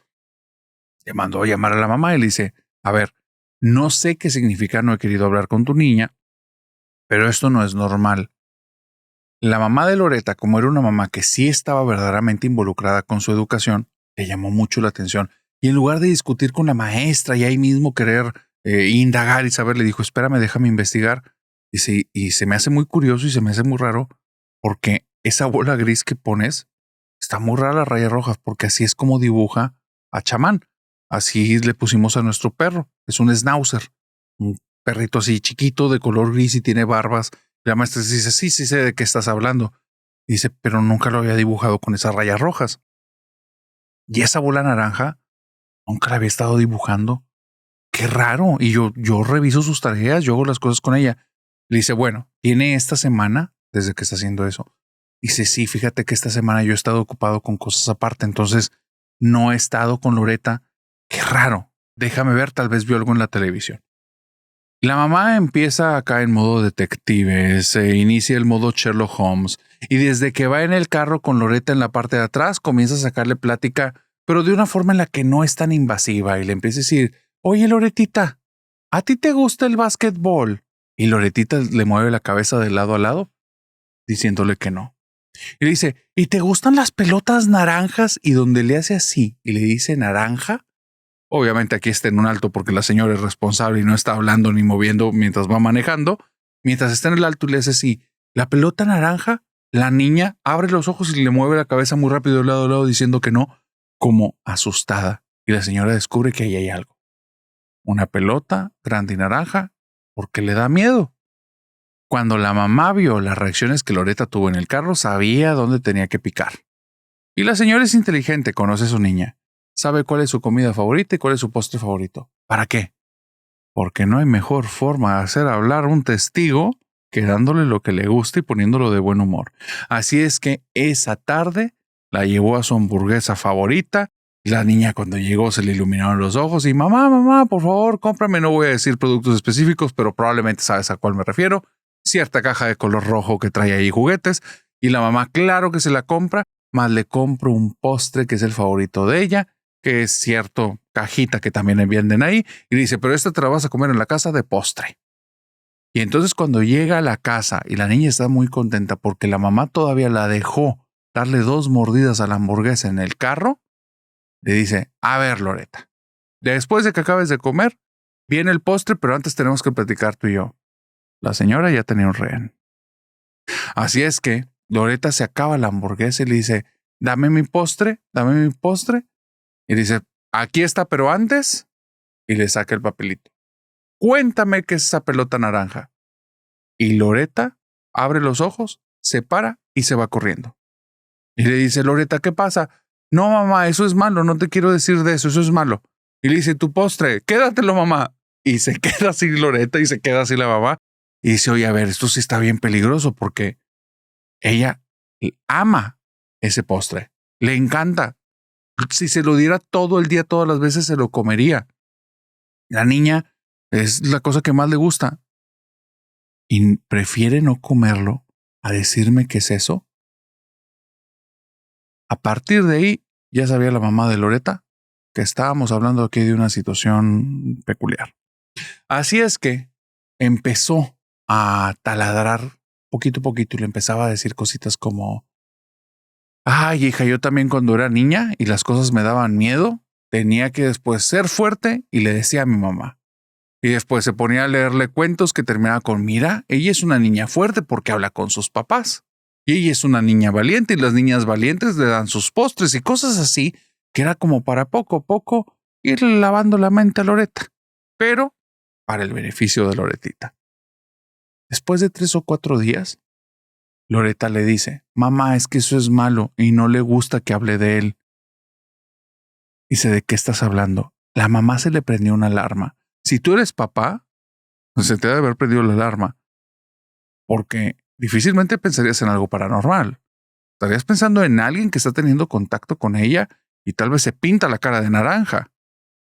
Le mandó a llamar a la mamá y le dice, a ver, no sé qué significa, no he querido hablar con tu niña, pero esto no es normal. La mamá de Loreta, como era una mamá que sí estaba verdaderamente involucrada con su educación, le llamó mucho la atención. Y en lugar de discutir con la maestra y ahí mismo querer indagar y saber, le dijo, espérame, déjame investigar. Y se me hace muy curioso y se me hace muy raro porque esa bola gris que pones, está muy rara las rayas rojas, porque así es como dibuja a Chamán. Así le pusimos a nuestro perro. Es un schnauzer, un perrito así chiquito de color gris y tiene barbas. La maestra dice, sí, sé de qué estás hablando. Dice, pero nunca lo había dibujado con esas rayas rojas. Y esa bola naranja, nunca la había estado dibujando. Qué raro. Y yo reviso sus tareas, yo hago las cosas con ella. Le dice, bueno, tiene esta semana desde que está haciendo eso. Dice, sí, fíjate que esta semana yo he estado ocupado con cosas aparte, entonces no he estado con Loreta. Qué raro. Déjame ver, tal vez vio algo en la televisión. La mamá empieza acá en modo detective, se inicia el modo Sherlock Holmes, y desde que va en el carro con Loreta en la parte de atrás, comienza a sacarle plática, pero de una forma en la que no es tan invasiva, y le empieza a decir, oye Loretita, ¿a ti te gusta el básquetbol? Y Loretita le mueve la cabeza de lado a lado, diciéndole que no. Y le dice, ¿y te gustan las pelotas naranjas? Y donde le hace así y le dice naranja, obviamente aquí está en un alto porque la señora es responsable y no está hablando ni moviendo mientras va manejando. Mientras está en el alto y le hace así, la pelota naranja, la niña abre los ojos y le mueve la cabeza muy rápido de lado a lado diciendo que no, como asustada. Y la señora descubre que ahí hay algo. Una pelota grande y naranja porque le da miedo. Cuando la mamá vio las reacciones que Loreta tuvo en el carro, sabía dónde tenía que picar. Y la señora es inteligente, conoce a su niña. Sabe cuál es su comida favorita y cuál es su postre favorito. ¿Para qué? Porque no hay mejor forma de hacer hablar a un testigo que dándole lo que le gusta y poniéndolo de buen humor. Así es que esa tarde la llevó a su hamburguesa favorita. La niña cuando llegó se le iluminaron los ojos y mamá, por favor, cómprame. No voy a decir productos específicos, pero probablemente sabes a cuál me refiero. Cierta caja de color rojo que trae ahí juguetes. Y la mamá, claro que se la compra, más le compro un postre que es el favorito de ella, que es cierto cajita que también venden ahí, y dice, pero esta te la vas a comer en la casa de postre. Y entonces cuando llega a la casa y la niña está muy contenta porque la mamá todavía la dejó darle 2 mordidas a la hamburguesa en el carro, le dice, a ver Loreta, después de que acabes de comer, viene el postre, pero antes tenemos que platicar tú y yo. La señora ya tenía un rehén. Así es que Loreta se acaba la hamburguesa y le dice, dame mi postre. Y dice, aquí está, pero antes. Y le saca el papelito. Cuéntame qué es esa pelota naranja. Y Loreta abre los ojos, se para y se va corriendo. Y le dice, Loreta, ¿qué pasa? No, mamá, eso es malo, no te quiero decir de eso, eso es malo. Y le dice, tu postre, quédatelo, mamá. Y se queda así Loreta y se queda así la mamá. Y dice, oye, a ver, esto sí está bien peligroso porque ella ama ese postre, le encanta. Si se lo diera todo el día, todas las veces se lo comería. La niña es la cosa que más le gusta. Y prefiere no comerlo a decirme qué es eso. A partir de ahí, ya sabía la mamá de Loreta que estábamos hablando aquí de una situación peculiar. Así es que empezó a taladrar poquito a poquito y le empezaba a decir cositas como, ay, hija, yo también cuando era niña y las cosas me daban miedo, tenía que después ser fuerte y le decía a mi mamá. Y después se ponía a leerle cuentos que terminaba con, mira, ella es una niña fuerte porque habla con sus papás. Y ella es una niña valiente y las niñas valientes le dan sus postres y cosas así, que era como para poco a poco ir lavando la mente a Loreta. Pero para el beneficio de Loretita. Después de 3 o 4 días, Loreta le dice, mamá, es que eso es malo y no le gusta que hable de él. Dice, ¿de qué estás hablando? La mamá se le prendió una alarma. Si tú eres papá, se te debe haber prendido la alarma, porque difícilmente pensarías en algo paranormal. Estarías pensando en alguien que está teniendo contacto con ella y tal vez se pinta la cara de naranja.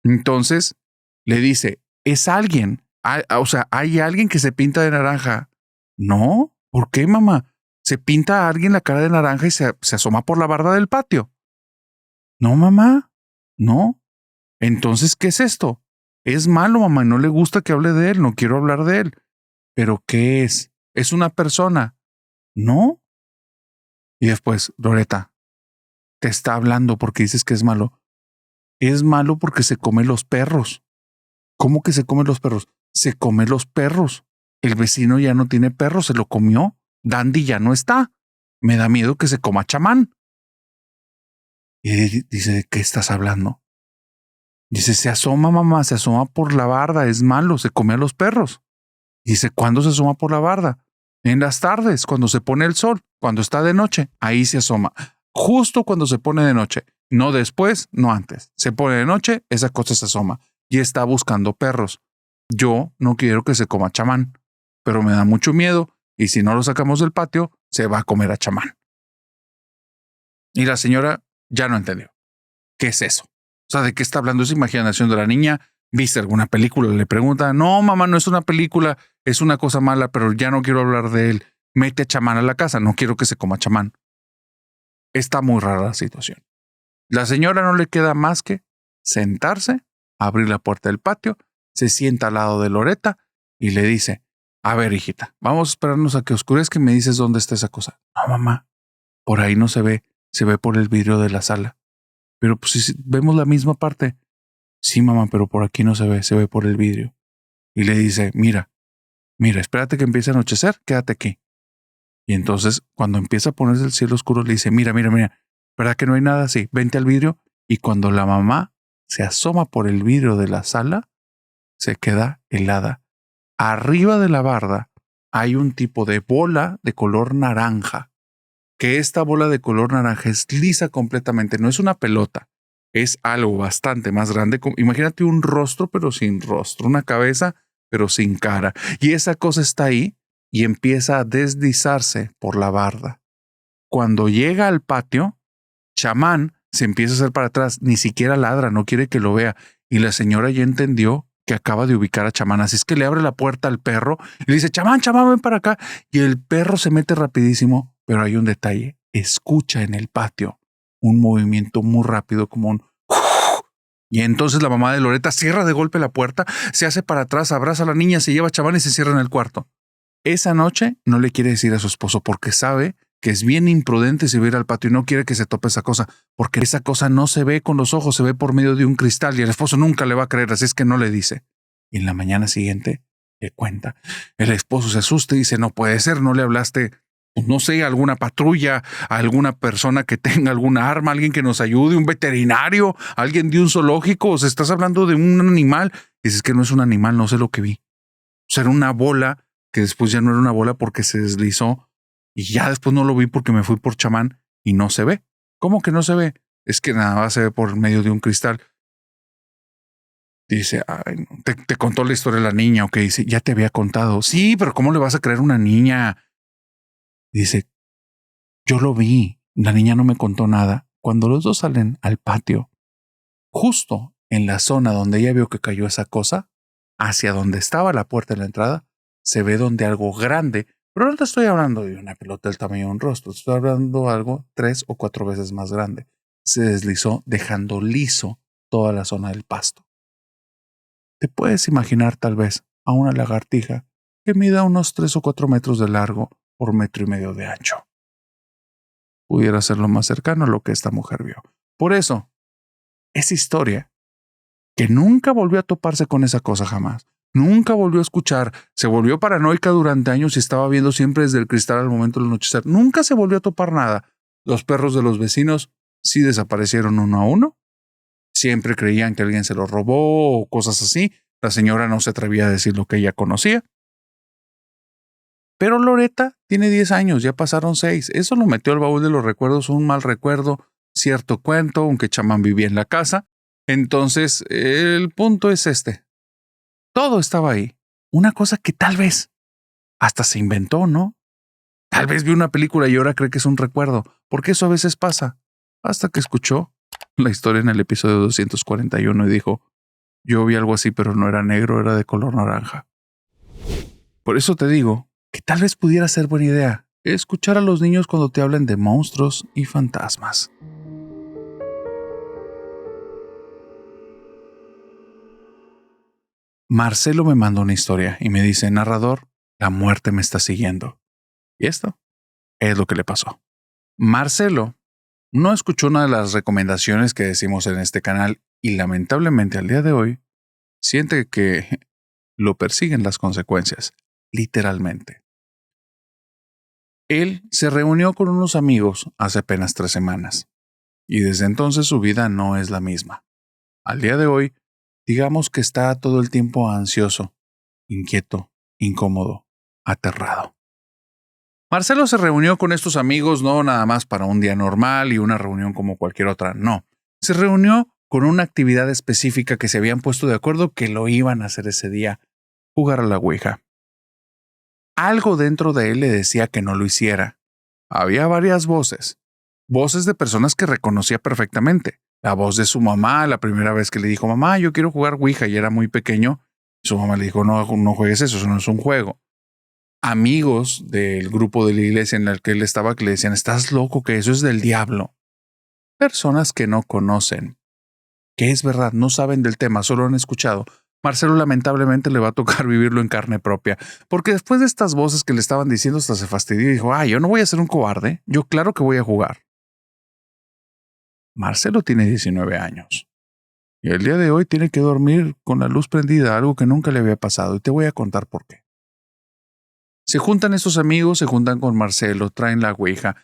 Entonces le dice, es alguien. Hay alguien que se pinta de naranja. No, ¿por qué, mamá? Se pinta a alguien la cara de naranja y se asoma por la barda del patio. No, mamá, no. Entonces, ¿qué es esto? Es malo, mamá, no le gusta que hable de él, no quiero hablar de él. ¿Pero qué es? ¿Es una persona? No. Y después, Loreta, te está hablando porque dices que es malo. Es malo porque se come los perros. ¿Cómo que se come los perros? Se come los perros. El vecino ya no tiene perros, se lo comió. Dandy ya no está. Me da miedo que se coma Chamán. Y dice, ¿de qué estás hablando? Dice, se asoma, mamá, se asoma por la barda, es malo, se come a los perros. Dice, ¿cuándo se asoma por la barda? En las tardes, cuando se pone el sol, cuando está de noche, ahí se asoma. Justo cuando se pone de noche, no después, no antes. Se pone de noche, esa cosa se asoma y está buscando perros. Yo no quiero que se coma Chamán, pero me da mucho miedo y si no lo sacamos del patio, se va a comer a Chamán. Y la señora ya no entendió. ¿Qué es eso? O sea, ¿de qué está hablando? ¿Es imaginación de la niña? ¿Viste alguna película? Le pregunta. No, mamá, no es una película. Es una cosa mala, pero ya no quiero hablar de él. Mete a Chamán a la casa. No quiero que se coma Chamán. Está muy rara la situación. La señora no le queda más que sentarse, abrir la puerta del patio, se sienta al lado de Loreta y le dice, a ver, hijita, vamos a esperarnos a que oscurezca y me dices dónde está esa cosa. No, mamá, por ahí no se ve por el vidrio de la sala. Pero pues si vemos la misma parte. Sí, mamá, pero por aquí no se ve por el vidrio. Y le dice, mira, espérate que empiece a anochecer, quédate aquí. Y entonces, cuando empieza a ponerse el cielo oscuro, le dice, mira, ¿verdad que no hay nada? Sí, vente al vidrio. Y cuando la mamá se asoma por el vidrio de la sala, se queda helada. Arriba de la barda hay un tipo de bola de color naranja, que esta bola de color naranja es lisa completamente, no es una pelota, es algo bastante más grande. Imagínate un rostro pero sin rostro, una cabeza pero sin cara. Y esa cosa está ahí y empieza a deslizarse por la barda. Cuando llega al patio, Chamán se empieza a hacer para atrás, ni siquiera ladra, no quiere que lo vea. Y la señora ya entendió que acaba de ubicar a Chamán, así es que le abre la puerta al perro y le dice, Chamán, ven para acá. Y el perro se mete rapidísimo, pero hay un detalle, escucha en el patio un movimiento muy rápido como un... Y entonces la mamá de Loreta cierra de golpe la puerta, se hace para atrás, abraza a la niña, se lleva a Chamán y se cierra en el cuarto. Esa noche no le quiere decir a su esposo porque sabe que es bien imprudente subir al patio y no quiere que se tope esa cosa, porque esa cosa no se ve con los ojos, se ve por medio de un cristal y el esposo nunca le va a creer, así es que no le dice. Y en la mañana siguiente le cuenta. El esposo se asusta y dice, no puede ser, no le hablaste, no sé, a alguna patrulla, a alguna persona que tenga alguna arma, alguien que nos ayude, un veterinario, alguien de un zoológico, o sea, estás hablando de un animal. Y dices que no es un animal, no sé lo que vi. O sea, era una bola que después ya no era una bola porque se deslizó y ya después no lo vi porque me fui por Chamán y no se ve. ¿Cómo que no se ve? Es que nada más se ve por medio de un cristal. Dice, ay, no. Te contó la historia de la niña, ok, dice, ya te había contado. Sí, pero ¿cómo le vas a creer a una niña? Dice, yo lo vi, la niña no me contó nada. Cuando los dos salen al patio, justo en la zona donde ella vio que cayó esa cosa, hacia donde estaba la puerta de la entrada, se ve donde algo grande, pero no te estoy hablando de una pelota del tamaño de un rostro, estoy hablando de algo 3 o 4 veces más grande. Se deslizó dejando liso toda la zona del pasto. Te puedes imaginar tal vez a una lagartija que mida unos 3 o 4 metros de largo por 1,5 metros de ancho. Pudiera ser lo más cercano a lo que esta mujer vio. Por eso, esa historia, que nunca volvió a toparse con esa cosa jamás, nunca volvió a escuchar, se volvió paranoica durante años y estaba viendo siempre desde el cristal al momento del anochecer, nunca se volvió a topar nada. Los perros de los vecinos sí desaparecieron uno a uno. Siempre creían que alguien se los robó o cosas así. La señora no se atrevía a decir lo que ella conocía. Pero Loretta tiene 10 años, ya pasaron 6. Eso lo metió al baúl de los recuerdos, un mal recuerdo, cierto cuento, aunque chamán vivía en la casa. Entonces, el punto es este. Todo estaba ahí. Una cosa que tal vez hasta se inventó, ¿no? Tal vez vio una película y ahora cree que es un recuerdo, porque eso a veces pasa. Hasta que escuchó la historia en el episodio 241 y dijo, yo vi algo así, pero no era negro, era de color naranja. Por eso te digo que tal vez pudiera ser buena idea escuchar a los niños cuando te hablen de monstruos y fantasmas. Marcelo me mandó una historia y me dice, narrador, la muerte me está siguiendo. Y esto es lo que le pasó. Marcelo no escuchó una de las recomendaciones que decimos en este canal y lamentablemente al día de hoy siente que lo persiguen las consecuencias, literalmente. Él se reunió con unos amigos hace apenas 3 semanas y desde entonces su vida no es la misma. Al día de hoy, digamos que está todo el tiempo ansioso, inquieto, incómodo, aterrado. Marcelo se reunió con estos amigos no nada más para un día normal y una reunión como cualquier otra, no. Se reunió con una actividad específica que se habían puesto de acuerdo que lo iban a hacer ese día, jugar a la Ouija. Algo dentro de él le decía que no lo hiciera. Había varias voces de personas que reconocía perfectamente. La voz de su mamá, la primera vez que le dijo, mamá, yo quiero jugar Ouija y era muy pequeño, su mamá le dijo, no juegues eso no es un juego. Amigos del grupo de la iglesia en el que él estaba que le decían, estás loco, que eso es del diablo. Personas que no conocen, que es verdad, no saben del tema, solo han escuchado. Marcelo lamentablemente le va a tocar vivirlo en carne propia, porque después de estas voces que le estaban diciendo hasta se fastidió y dijo, yo no voy a ser un cobarde, yo claro que voy a jugar. Marcelo tiene 19 años y el día de hoy tiene que dormir con la luz prendida, algo que nunca le había pasado y te voy a contar por qué. Se juntan estos amigos, se juntan con Marcelo, traen la Ouija.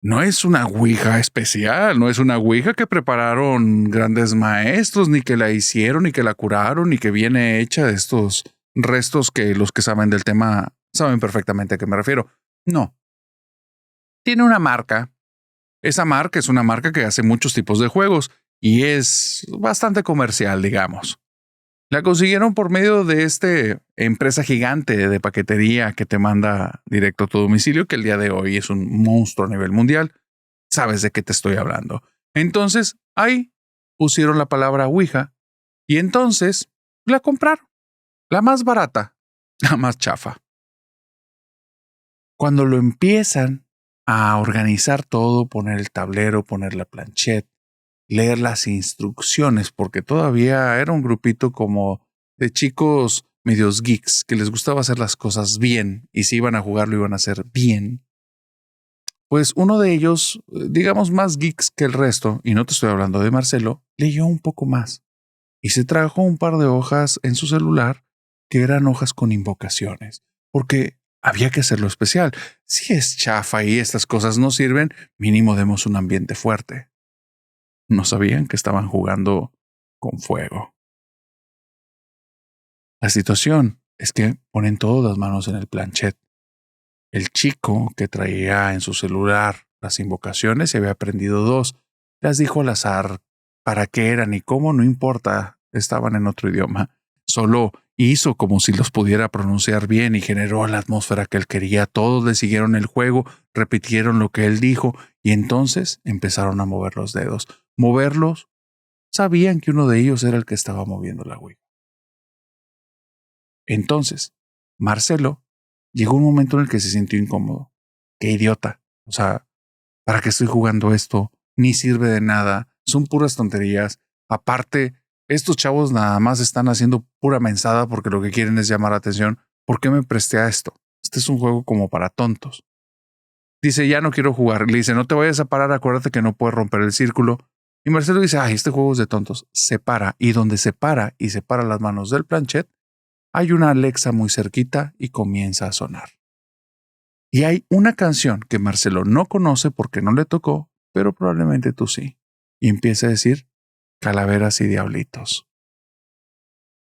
No es una Ouija especial, no es una Ouija que prepararon grandes maestros, ni que la hicieron, ni que la curaron, ni que viene hecha de estos restos que los que saben del tema saben perfectamente a qué me refiero. No. Tiene una marca. Esa marca es una marca que hace muchos tipos de juegos y es bastante comercial, digamos. La consiguieron por medio de esta empresa gigante de paquetería que te manda directo a tu domicilio, que el día de hoy es un monstruo a nivel mundial. Sabes de qué te estoy hablando. Entonces, ahí pusieron la palabra Ouija y entonces la compraron. La más barata, la más chafa. Cuando lo empiezan a organizar todo, poner el tablero, poner la planchette, leer las instrucciones, porque todavía era un grupito como de chicos medios geeks que les gustaba hacer las cosas bien y si iban a jugar lo iban a hacer bien. Pues uno de ellos, digamos más geeks que el resto, y no te estoy hablando de Marcelo, leyó un poco más y se trajo un par de hojas en su celular que eran hojas con invocaciones, porque había que hacerlo especial. Si es chafa y estas cosas no sirven, mínimo demos un ambiente fuerte. No sabían que estaban jugando con fuego. La situación es que ponen todas las manos en el planchet. El chico que traía en su celular las invocaciones se había aprendido 2. Las dijo al azar. ¿Para qué eran y cómo? No importa. Estaban en otro idioma. Solo hizo como si los pudiera pronunciar bien y generó la atmósfera que él quería. Todos le siguieron el juego, repitieron lo que él dijo y entonces empezaron a mover los dedos. Moverlos, sabían que uno de ellos era el que estaba moviendo la Ouija. Entonces, Marcelo llegó un momento en el que se sintió incómodo. ¡Qué idiota! O sea, ¿para qué estoy jugando esto? Ni sirve de nada, son puras tonterías. Aparte, estos chavos nada más están haciendo pura mensada porque lo que quieren es llamar la atención. ¿por qué me presté a esto? Este es un juego como para tontos. Dice, ya no quiero jugar. Le dice, no te vayas a parar, acuérdate que no puedes romper el círculo. Y Marcelo dice, ay, este juego es de tontos. Se para, y donde se para y separa las manos del planchet, hay una Alexa muy cerquita y comienza a sonar. Y hay una canción que Marcelo no conoce porque no le tocó, pero probablemente tú sí. Y empieza a decir, Calaveras y Diablitos.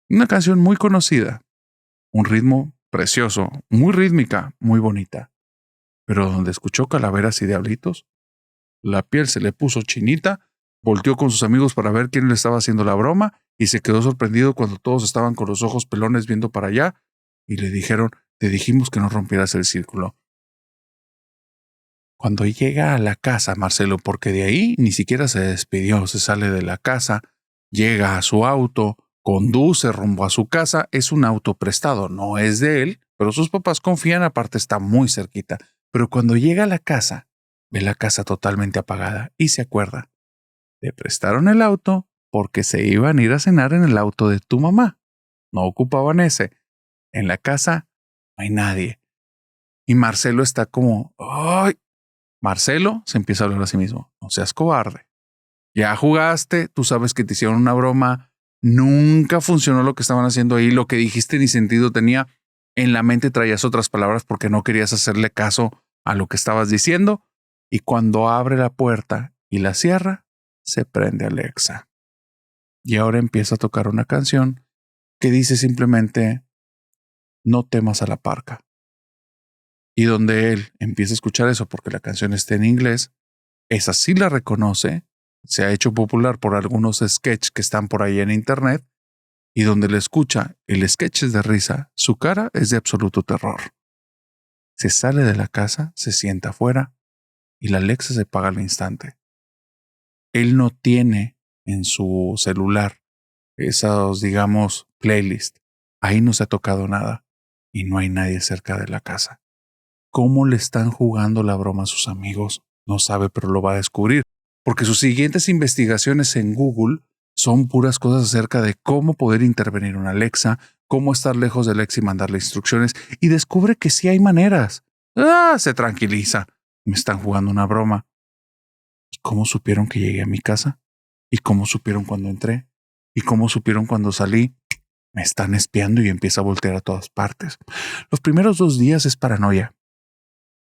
Una canción muy conocida, un ritmo precioso, muy rítmica, muy bonita. Pero donde escuchó Calaveras y Diablitos, la piel se le puso chinita, volteó con sus amigos para ver quién le estaba haciendo la broma y se quedó sorprendido cuando todos estaban con los ojos pelones viendo para allá y le dijeron, te dijimos que no rompieras el círculo. Cuando llega a la casa, Marcelo, porque de ahí ni siquiera se despidió, se sale de la casa, llega a su auto, conduce rumbo a su casa, es un auto prestado, no es de él, pero sus papás confían, aparte está muy cerquita. Pero cuando llega a la casa, ve la casa totalmente apagada y se acuerda. Le prestaron el auto porque se iban a ir a cenar en el auto de tu mamá. No ocupaban ese. En la casa no hay nadie. Y Marcelo está como, ¡ay! Marcelo se empieza a hablar a sí mismo. No seas cobarde. Ya jugaste, tú sabes que te hicieron una broma. Nunca funcionó lo que estaban haciendo ahí. Lo que dijiste ni sentido tenía. En la mente traías otras palabras porque no querías hacerle caso a lo que estabas diciendo. Y cuando abre la puerta y la cierra, se prende Alexa. Y ahora empieza a tocar una canción que dice simplemente, no temas a la parca. Y donde él empieza a escuchar eso porque la canción está en inglés, esa sí la reconoce, se ha hecho popular por algunos sketches que están por ahí en internet, y donde le escucha, el sketch es de risa, su cara es de absoluto terror. Se sale de la casa, se sienta afuera, y la Alexa se apaga al instante. Él no tiene en su celular esos, digamos, playlists. Ahí no se ha tocado nada, y no hay nadie cerca de la casa. ¿Cómo le están jugando la broma a sus amigos? No sabe, pero lo va a descubrir, porque sus siguientes investigaciones en Google son puras cosas acerca de cómo poder intervenir una Alexa, cómo estar lejos de Alexa y mandarle instrucciones, y descubre que sí hay maneras. Se tranquiliza. Me están jugando una broma. ¿Y cómo supieron que llegué a mi casa? ¿Y cómo supieron cuando entré? ¿Y cómo supieron cuando salí? Me están espiando y empieza a voltear a todas partes. Los primeros 2 días es paranoia.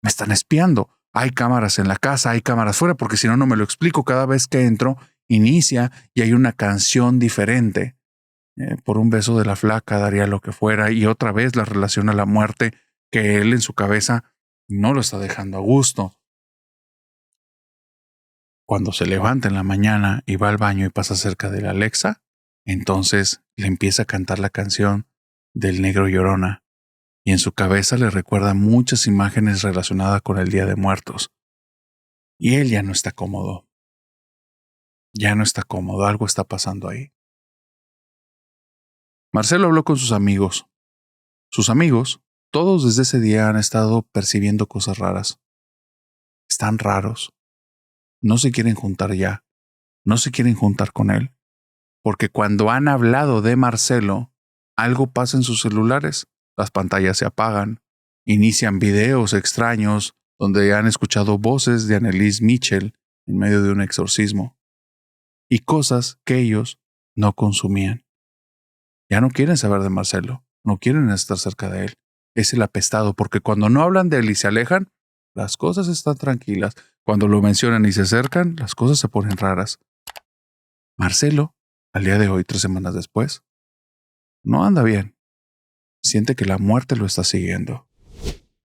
Me están espiando. Hay cámaras en la casa, hay cámaras fuera, porque si no, no me lo explico. Cada vez que entro, inicia y hay una canción diferente. Por un beso de la flaca daría lo que fuera, y otra vez la relaciona a la muerte, que él en su cabeza no lo está dejando a gusto. Cuando se levanta en la mañana y va al baño y pasa cerca de la Alexa, entonces le empieza a cantar la canción del Negro Llorona. Y en su cabeza le recuerda muchas imágenes relacionadas con el Día de Muertos. Y él ya no está cómodo. Ya no está cómodo, algo está pasando ahí. Marcelo habló con sus amigos. Sus amigos, todos desde ese día han estado percibiendo cosas raras. Están raros. No se quieren juntar ya. No se quieren juntar con él. Porque cuando han hablado de Marcelo, algo pasa en sus celulares. Las pantallas se apagan. Inician videos extraños donde han escuchado voces de Anneliese Michel en medio de un exorcismo. Y cosas que ellos no consumían. Ya no quieren saber de Marcelo. No quieren estar cerca de él. Es el apestado, porque cuando no hablan de él y se alejan, las cosas están tranquilas. Cuando lo mencionan y se acercan, las cosas se ponen raras. Marcelo, al día de hoy, 3 semanas después, no anda bien. Siente que la muerte lo está siguiendo.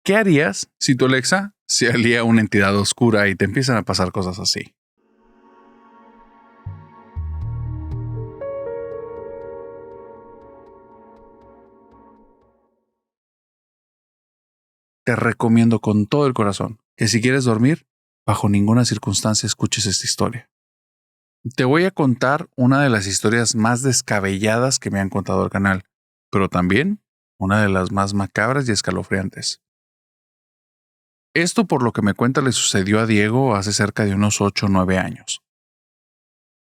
¿Qué harías si tu Alexa se alía a una entidad oscura y te empiezan a pasar cosas así? Te recomiendo con todo el corazón que si quieres dormir, bajo ninguna circunstancia escuches esta historia. Te voy a contar una de las historias más descabelladas que me han contado al canal, pero también una de las más macabras y escalofriantes. Esto, por lo que me cuenta, le sucedió a Diego hace cerca de unos 8 o 9 años.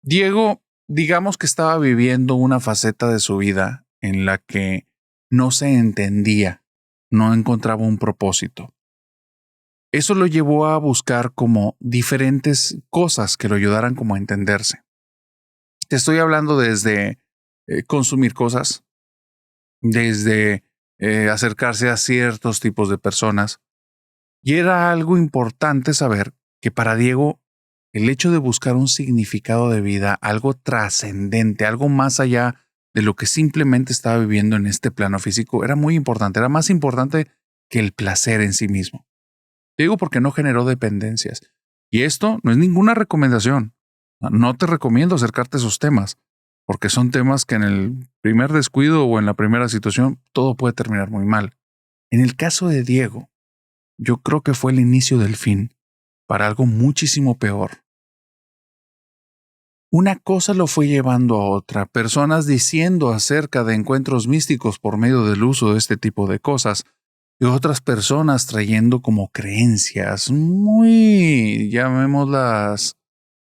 Diego, digamos que estaba viviendo una faceta de su vida en la que no se entendía, no encontraba un propósito. Eso lo llevó a buscar como diferentes cosas que lo ayudaran como a entenderse. Te estoy hablando desde consumir cosas, desde acercarse a ciertos tipos de personas. Y era algo importante saber que para Diego el hecho de buscar un significado de vida, algo trascendente, algo más allá de lo que simplemente estaba viviendo en este plano físico, era muy importante, era más importante que el placer en sí mismo. Digo porque no generó dependencias. Y esto no es ninguna recomendación. No te recomiendo acercarte a esos temas, porque son temas que en el primer descuido o en la primera situación todo puede terminar muy mal. En el caso de Diego, yo creo que fue el inicio del fin para algo muchísimo peor. Una cosa lo fue llevando a otra, personas diciendo acerca de encuentros místicos por medio del uso de este tipo de cosas, y otras personas trayendo como creencias muy, llamémoslas,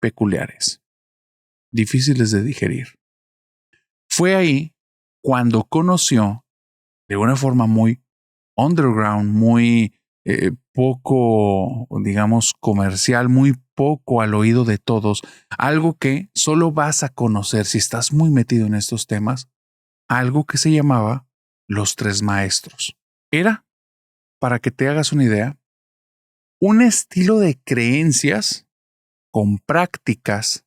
peculiares, difíciles de digerir. Fue ahí cuando conoció, de una forma muy underground, muy poco, digamos, comercial, muy poco al oído de todos, algo que solo vas a conocer si estás muy metido en estos temas, algo que se llamaba los tres maestros. Era, para que te hagas una idea, un estilo de creencias con prácticas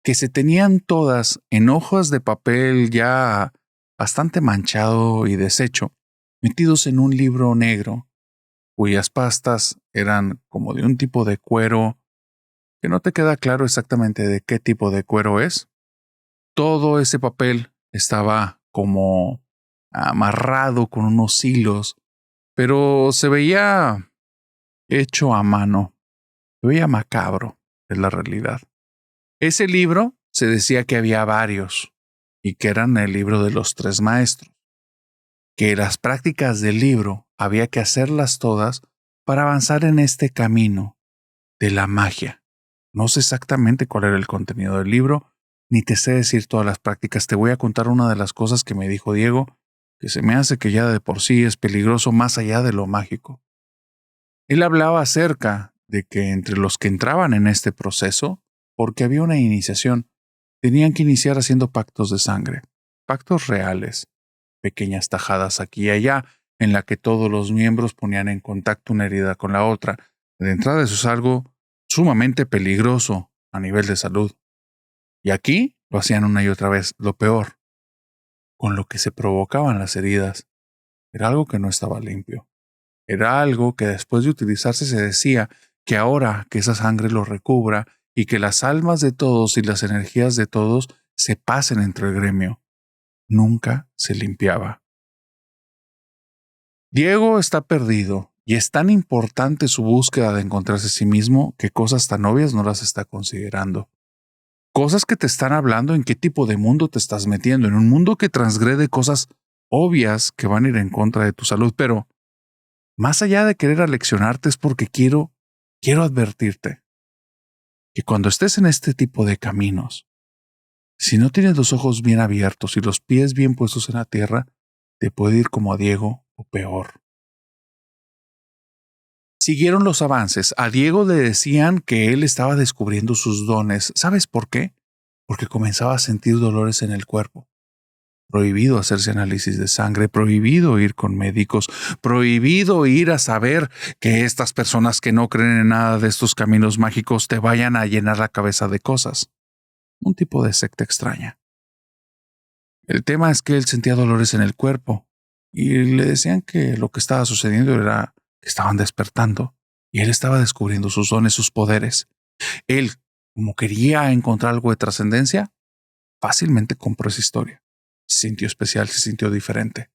que se tenían todas en hojas de papel ya bastante manchado y deshecho, metidos en un libro negro, cuyas pastas eran como de un tipo de cuero que no te queda claro exactamente de qué tipo de cuero es. Todo ese papel estaba como amarrado con unos hilos, pero se veía hecho a mano. Se veía macabro, es la realidad. Ese libro se decía que había varios y que eran el libro de los tres maestros, que las prácticas del libro había que hacerlas todas para avanzar en este camino de la magia. No sé exactamente cuál era el contenido del libro, ni te sé decir todas las prácticas. Te voy a contar una de las cosas que me dijo Diego, que se me hace que ya de por sí es peligroso más allá de lo mágico. Él hablaba acerca de que entre los que entraban en este proceso, porque había una iniciación, tenían que iniciar haciendo pactos de sangre, pactos reales, pequeñas tajadas aquí y allá, en la que todos los miembros ponían en contacto una herida con la otra. De entrada eso es algo sumamente peligroso a nivel de salud. Y aquí lo hacían una y otra vez. Lo peor, con lo que se provocaban las heridas, era algo que no estaba limpio. Era algo que después de utilizarse se decía que ahora que esa sangre lo recubra y que las almas de todos y las energías de todos se pasen entre el gremio. Nunca se limpiaba. Diego está perdido y es tan importante su búsqueda de encontrarse a sí mismo que cosas tan obvias no las está considerando. Cosas que te están hablando en qué tipo de mundo te estás metiendo, en un mundo que transgrede cosas obvias que van a ir en contra de tu salud, pero más allá de querer aleccionarte es porque quiero advertirte que cuando estés en este tipo de caminos, si no tienes los ojos bien abiertos y los pies bien puestos en la tierra, te puede ir como a Diego o peor. Siguieron los avances. A Diego le decían que él estaba descubriendo sus dones. ¿Sabes por qué? Porque comenzaba a sentir dolores en el cuerpo. Prohibido hacerse análisis de sangre, prohibido ir con médicos, prohibido ir a saber que estas personas que no creen en nada de estos caminos mágicos te vayan a llenar la cabeza de cosas. Un tipo de secta extraña. El tema es que él sentía dolores en el cuerpo y le decían que lo que estaba sucediendo era que estaban despertando y él estaba descubriendo sus dones, sus poderes. Él, como quería encontrar algo de trascendencia, fácilmente compró esa historia. Se sintió especial, se sintió diferente.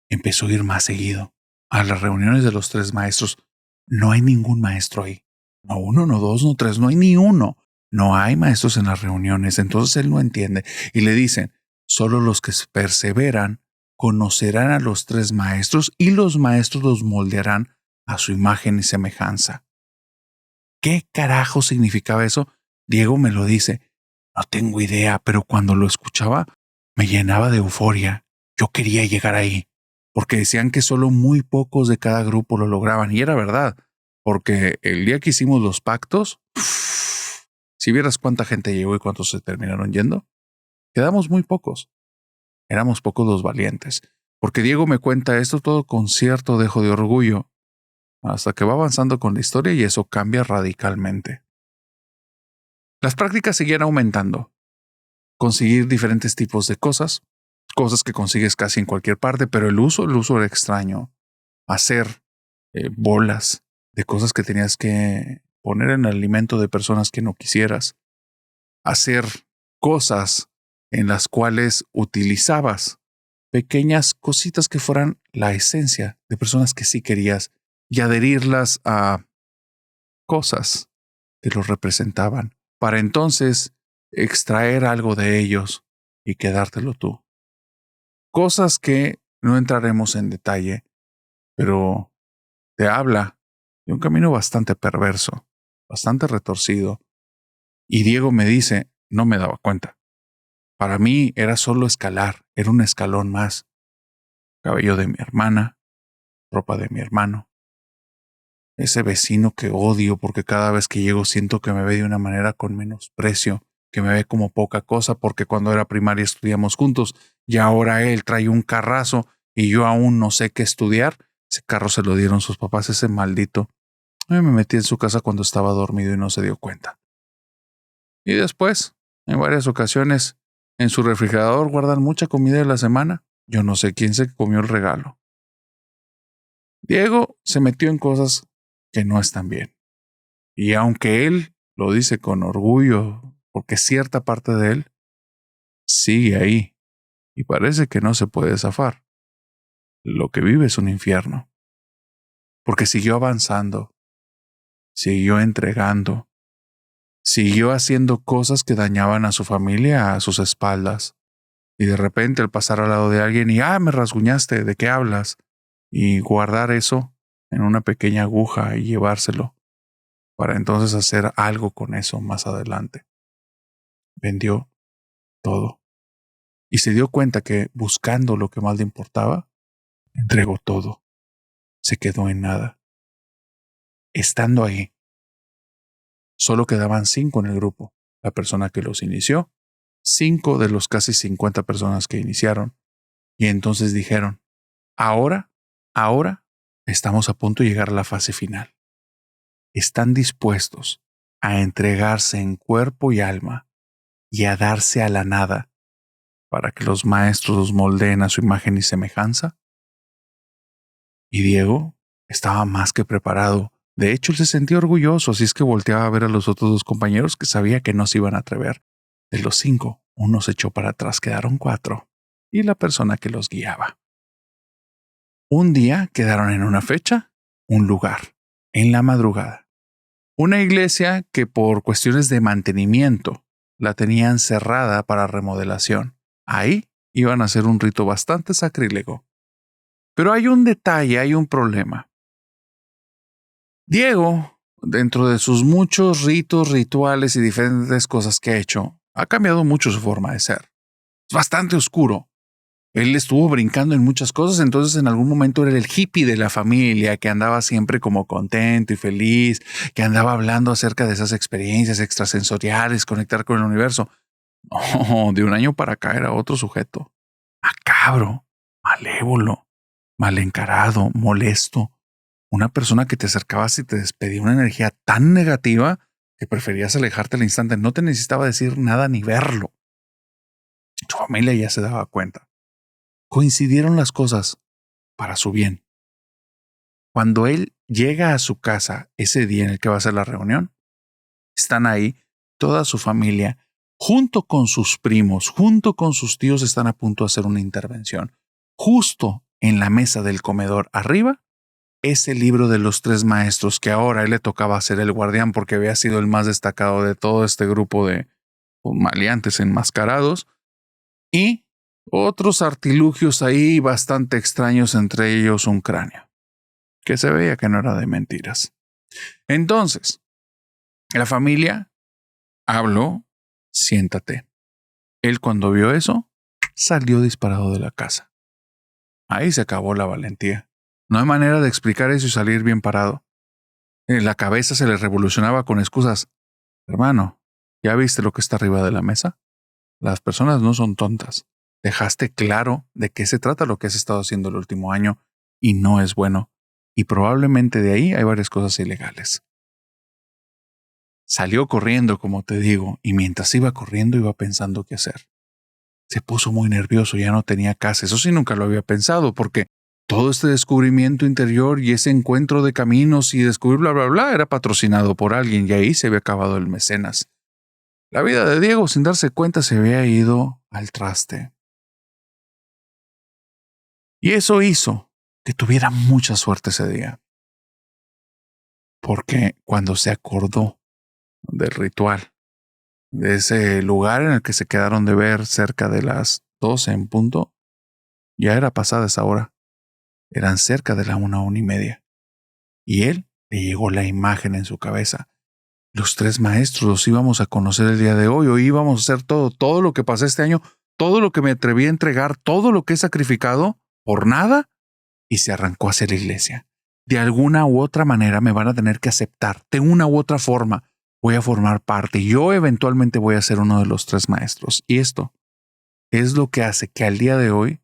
Empezó a ir más seguido a las reuniones de los tres maestros. No hay ningún maestro ahí. No uno, no dos, no tres, no hay ni uno. No hay maestros en las reuniones. Entonces él no entiende. Y le dicen, solo los que perseveran conocerán a los tres maestros y los maestros los moldearán a su imagen y semejanza. ¿Qué carajo significaba eso? Diego me lo dice. No tengo idea, pero cuando lo escuchaba me llenaba de euforia. Yo quería llegar ahí, porque decían que solo muy pocos de cada grupo lo lograban. Y era verdad, porque el día que hicimos los pactos, si vieras cuánta gente llegó y cuántos se terminaron yendo, quedamos muy pocos. Éramos pocos los valientes. Porque Diego me cuenta esto todo con cierto dejo de orgullo, hasta que va avanzando con la historia y eso cambia radicalmente. Las prácticas seguían aumentando. Conseguir diferentes tipos de cosas que consigues casi en cualquier parte, pero el uso era extraño. Hacer bolas de cosas que tenías que poner en el alimento de personas que no quisieras. Hacer cosas en las cuales utilizabas pequeñas cositas que fueran la esencia de personas que sí querías y adherirlas a cosas que los representaban para entonces extraer algo de ellos y quedártelo tú. Cosas que no entraremos en detalle, pero te habla de un camino bastante perverso, bastante retorcido. Y Diego me dice, no me daba cuenta. Para mí era solo escalar, era un escalón más. Cabello de mi hermana, ropa de mi hermano. Ese vecino que odio porque cada vez que llego siento que me ve de una manera con menosprecio, que me ve como poca cosa porque cuando era primaria estudiamos juntos y ahora él trae un carrazo y yo aún no sé qué estudiar. Ese carro se lo dieron sus papás, ese maldito. Me metí en su casa cuando estaba dormido y no se dio cuenta. Y después, en varias ocasiones, en su refrigerador guardan mucha comida de la semana. Yo no sé quién se comió el regalo. Diego se metió en cosas que no están bien. Y aunque él lo dice con orgullo, porque cierta parte de él sigue ahí y parece que no se puede zafar, lo que vive es un infierno. Porque siguió avanzando, siguió entregando, siguió haciendo cosas que dañaban a su familia a sus espaldas. Y de repente al pasar al lado de alguien y me rasguñaste, ¿de qué hablas? Y guardar eso en una pequeña aguja y llevárselo para entonces hacer algo con eso más adelante. Vendió todo. Y se dio cuenta que buscando lo que más le importaba, entregó todo. Se quedó en nada. Estando ahí, solo quedaban 5 en el grupo. La persona que los inició, 5 de los casi 50 personas que iniciaron. Y entonces dijeron, ahora estamos a punto de llegar a la fase final. Están dispuestos a entregarse en cuerpo y alma y a darse a la nada para que los maestros los moldeen a su imagen y semejanza. Y Diego estaba más que preparado. De hecho, él se sentía orgulloso, así es que volteaba a ver a los otros 2 compañeros que sabía que no se iban a atrever. De los 5, uno se echó para atrás, quedaron 4. Y la persona que los guiaba. Un día quedaron en una fecha, un lugar, en la madrugada. Una iglesia que por cuestiones de mantenimiento la tenían cerrada para remodelación. Ahí iban a hacer un rito bastante sacrílego. Pero hay un detalle, hay un problema. Diego, dentro de sus muchos ritos, rituales y diferentes cosas que ha hecho, ha cambiado mucho su forma de ser. Es bastante oscuro. Él estuvo brincando en muchas cosas, entonces en algún momento era el hippie de la familia que andaba siempre como contento y feliz, que andaba hablando acerca de esas experiencias extrasensoriales, conectar con el universo. No, de un año para acá era otro sujeto. Macabro, malévolo, mal encarado, molesto. Una persona que te acercabas y te despedía una energía tan negativa que preferías alejarte al instante. No te necesitaba decir nada ni verlo. Tu familia ya se daba cuenta. Coincidieron las cosas para su bien. Cuando él llega a su casa ese día en el que va a ser la reunión, están ahí toda su familia, junto con sus primos, junto con sus tíos, están a punto de hacer una intervención. Justo en la mesa del comedor arriba, ese libro de los 3 maestros que ahora a él le tocaba ser el guardián porque había sido el más destacado de todo este grupo de maleantes enmascarados y otros artilugios ahí bastante extraños, entre ellos un cráneo, que se veía que no era de mentiras. Entonces, la familia habló, siéntate. Él cuando vio eso, salió disparado de la casa. Ahí se acabó la valentía. No hay manera de explicar eso y salir bien parado. En la cabeza se le revolucionaba con excusas. Hermano, ¿ya viste lo que está arriba de la mesa? Las personas no son tontas. Dejaste claro de qué se trata lo que has estado haciendo el último año y no es bueno. Y probablemente de ahí hay varias cosas ilegales. Salió corriendo, como te digo, y mientras iba corriendo iba pensando qué hacer. Se puso muy nervioso, ya no tenía casa. Eso sí nunca lo había pensado, porque todo este descubrimiento interior y ese encuentro de caminos y descubrir bla, bla, bla era patrocinado por alguien y ahí se había acabado el mecenas. La vida de Diego, sin darse cuenta, se había ido al traste. Y eso hizo que tuviera mucha suerte ese día. Porque cuando se acordó del ritual, de ese lugar en el que se quedaron de ver cerca de las 12 en punto, ya era pasada esa hora. Eran cerca de la 1:30. Y él le llegó la imagen en su cabeza. Los 3 maestros los íbamos a conocer el día de hoy. Hoy íbamos a hacer todo lo que pasé este año, todo lo que me atreví a entregar, todo lo que he sacrificado, por nada, y se arrancó hacia la iglesia. De alguna u otra manera me van a tener que aceptar. De una u otra forma voy a formar parte. Yo eventualmente voy a ser uno de los 3 maestros. Y esto es lo que hace que al día de hoy,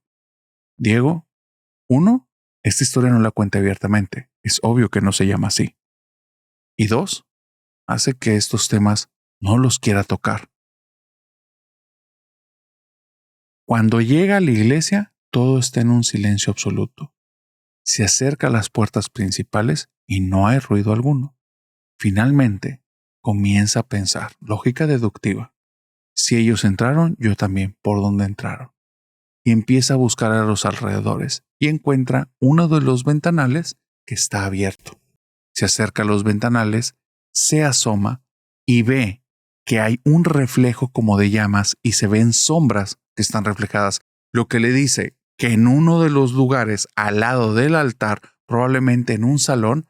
Diego, uno, esta historia no la cuenta abiertamente. Es obvio que no se llama así. Y dos, hace que estos temas no los quiera tocar. Cuando llega a la iglesia, todo está en un silencio absoluto. Se acerca a las puertas principales y no hay ruido alguno. Finalmente, comienza a pensar, lógica deductiva. Si ellos entraron, yo también, ¿por dónde entraron? Y empieza a buscar a los alrededores y encuentra uno de los ventanales que está abierto. Se acerca a los ventanales, se asoma y ve que hay un reflejo como de llamas y se ven sombras que están reflejadas, lo que le dice que en uno de los lugares al lado del altar, probablemente en un salón,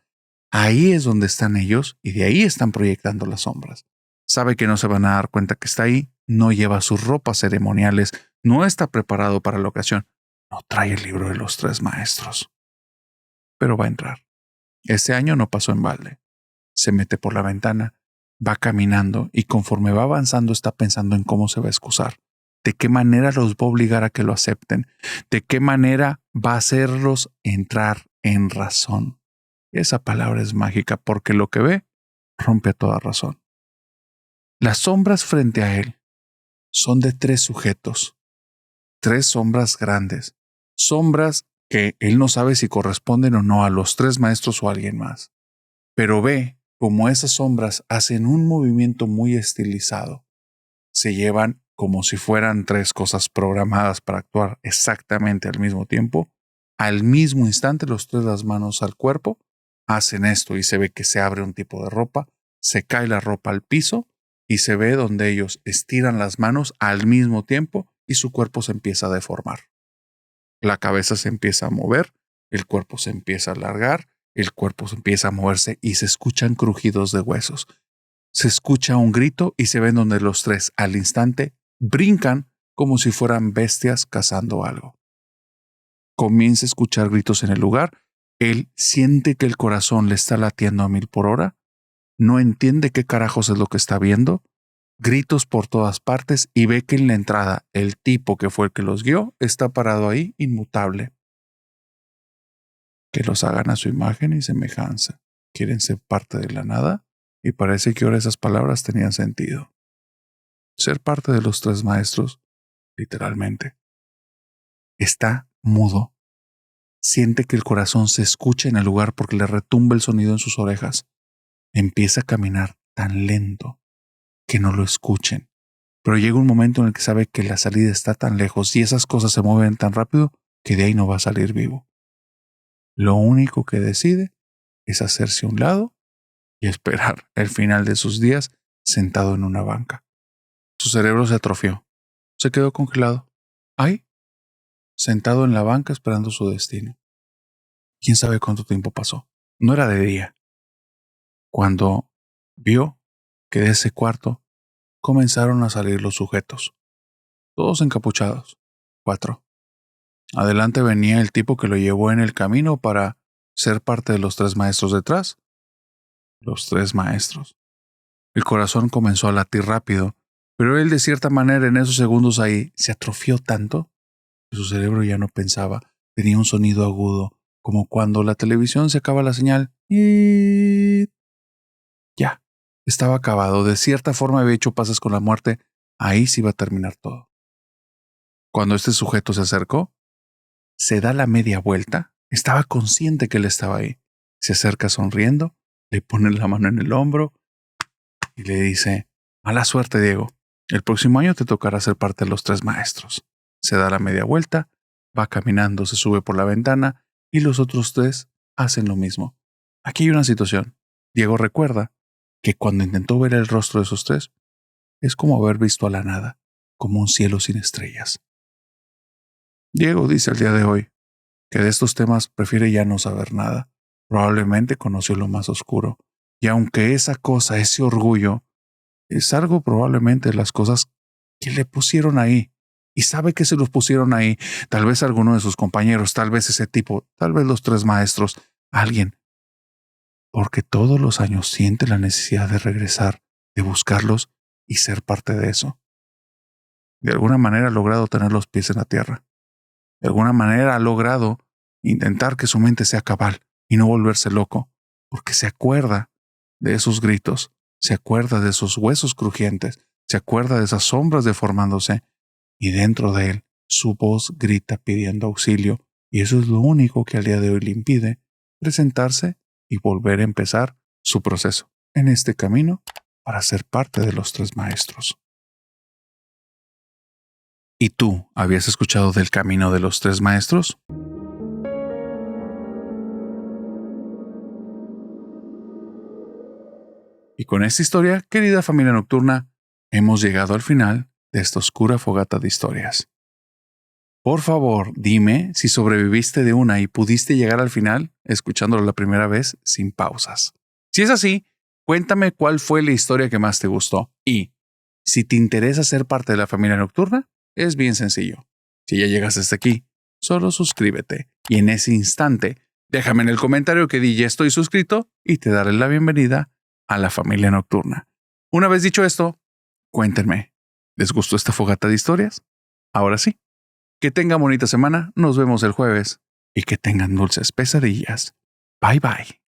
ahí es donde están ellos y de ahí están proyectando las sombras. Sabe que no se van a dar cuenta que está ahí, no lleva sus ropas ceremoniales, no está preparado para la ocasión, no trae el libro de los 3 maestros. Pero va a entrar. Este año no pasó en balde. Se mete por la ventana, va caminando y conforme va avanzando está pensando en cómo se va a excusar, de qué manera los va a obligar a que lo acepten, de qué manera va a hacerlos entrar en razón. Esa palabra es mágica porque lo que ve rompe toda razón. Las sombras frente a él son de 3 sujetos, 3 sombras grandes, sombras que él no sabe si corresponden o no a los 3 maestros o a alguien más, pero ve como esas sombras hacen un movimiento muy estilizado. Se llevan como si fueran 3 cosas programadas para actuar exactamente al mismo tiempo. Al mismo instante los 3 las manos al cuerpo hacen esto y se ve que se abre un tipo de ropa, se cae la ropa al piso y se ve donde ellos estiran las manos al mismo tiempo y su cuerpo se empieza a deformar. La cabeza se empieza a mover, el cuerpo se empieza a alargar, el cuerpo se empieza a moverse y se escuchan crujidos de huesos. Se escucha un grito y se ven donde los 3 al instante brincan como si fueran bestias cazando algo. Comienza a escuchar gritos en el lugar. Él siente que el corazón le está latiendo a 1000 por hora. No entiende qué carajos es lo que está viendo. Gritos por todas partes y ve que en la entrada el tipo que fue el que los guió está parado ahí inmutable. Que los hagan a su imagen y semejanza. ¿Quieren ser parte de la nada? Y parece que ahora esas palabras tenían sentido. Ser parte de los 3 maestros, literalmente. Está mudo. Siente que el corazón se escucha en el lugar porque le retumba el sonido en sus orejas. Empieza a caminar tan lento que no lo escuchen. Pero llega un momento en el que sabe que la salida está tan lejos y esas cosas se mueven tan rápido que de ahí no va a salir vivo. Lo único que decide es hacerse a un lado y esperar el final de sus días sentado en una banca. Su cerebro se atrofió. Se quedó congelado. Ahí, sentado en la banca esperando su destino. ¿Quién sabe cuánto tiempo pasó? No era de día. Cuando vio que de ese cuarto comenzaron a salir los sujetos. Todos encapuchados. 4. Adelante venía el tipo que lo llevó en el camino para ser parte de los 3 maestros detrás. Los 3 maestros. El corazón comenzó a latir rápido, pero él de cierta manera en esos segundos ahí se atrofió tanto que su cerebro ya no pensaba. Tenía un sonido agudo, como cuando la televisión se acaba la señal. Y ya, estaba acabado. De cierta forma había hecho pases con la muerte. Ahí se iba a terminar todo. Cuando este sujeto se acercó, se da la media vuelta. Estaba consciente que él estaba ahí. Se acerca sonriendo, le pone la mano en el hombro y le dice: mala suerte, Diego. El próximo año te tocará ser parte de los 3 maestros. Se da la media vuelta, va caminando, se sube por la ventana y los otros 3 hacen lo mismo. Aquí hay una situación. Diego recuerda que cuando intentó ver el rostro de esos 3, es como haber visto a la nada, como un cielo sin estrellas. Diego dice al día de hoy que de estos temas prefiere ya no saber nada. Probablemente conoció lo más oscuro. Y aunque esa cosa, ese orgullo, es algo probablemente de las cosas que le pusieron ahí. Y sabe que se los pusieron ahí. Tal vez alguno de sus compañeros, tal vez ese tipo, tal vez los 3 maestros, alguien. Porque todos los años siente la necesidad de regresar, de buscarlos y ser parte de eso. De alguna manera ha logrado tener los pies en la tierra. De alguna manera ha logrado intentar que su mente sea cabal y no volverse loco, porque se acuerda de esos gritos, se acuerda de esos huesos crujientes, se acuerda de esas sombras deformándose, y dentro de él su voz grita pidiendo auxilio, y eso es lo único que al día de hoy le impide presentarse y volver a empezar su proceso en este camino para ser parte de los 3 maestros. ¿Y tú habías escuchado del camino de los 3 maestros? Y con esta historia, querida familia nocturna, hemos llegado al final de esta oscura fogata de historias. Por favor, dime si sobreviviste de una y pudiste llegar al final escuchándolo la primera vez sin pausas. Si es así, cuéntame cuál fue la historia que más te gustó. Y si te interesa ser parte de la familia nocturna, es bien sencillo. Si ya llegaste hasta aquí, solo suscríbete y en ese instante déjame en el comentario que di ya estoy suscrito y te daré la bienvenida a la familia nocturna. Una vez dicho esto, cuéntenme, ¿les gustó esta fogata de historias? Ahora sí, que tengan bonita semana, nos vemos el jueves y que tengan dulces pesadillas. Bye bye.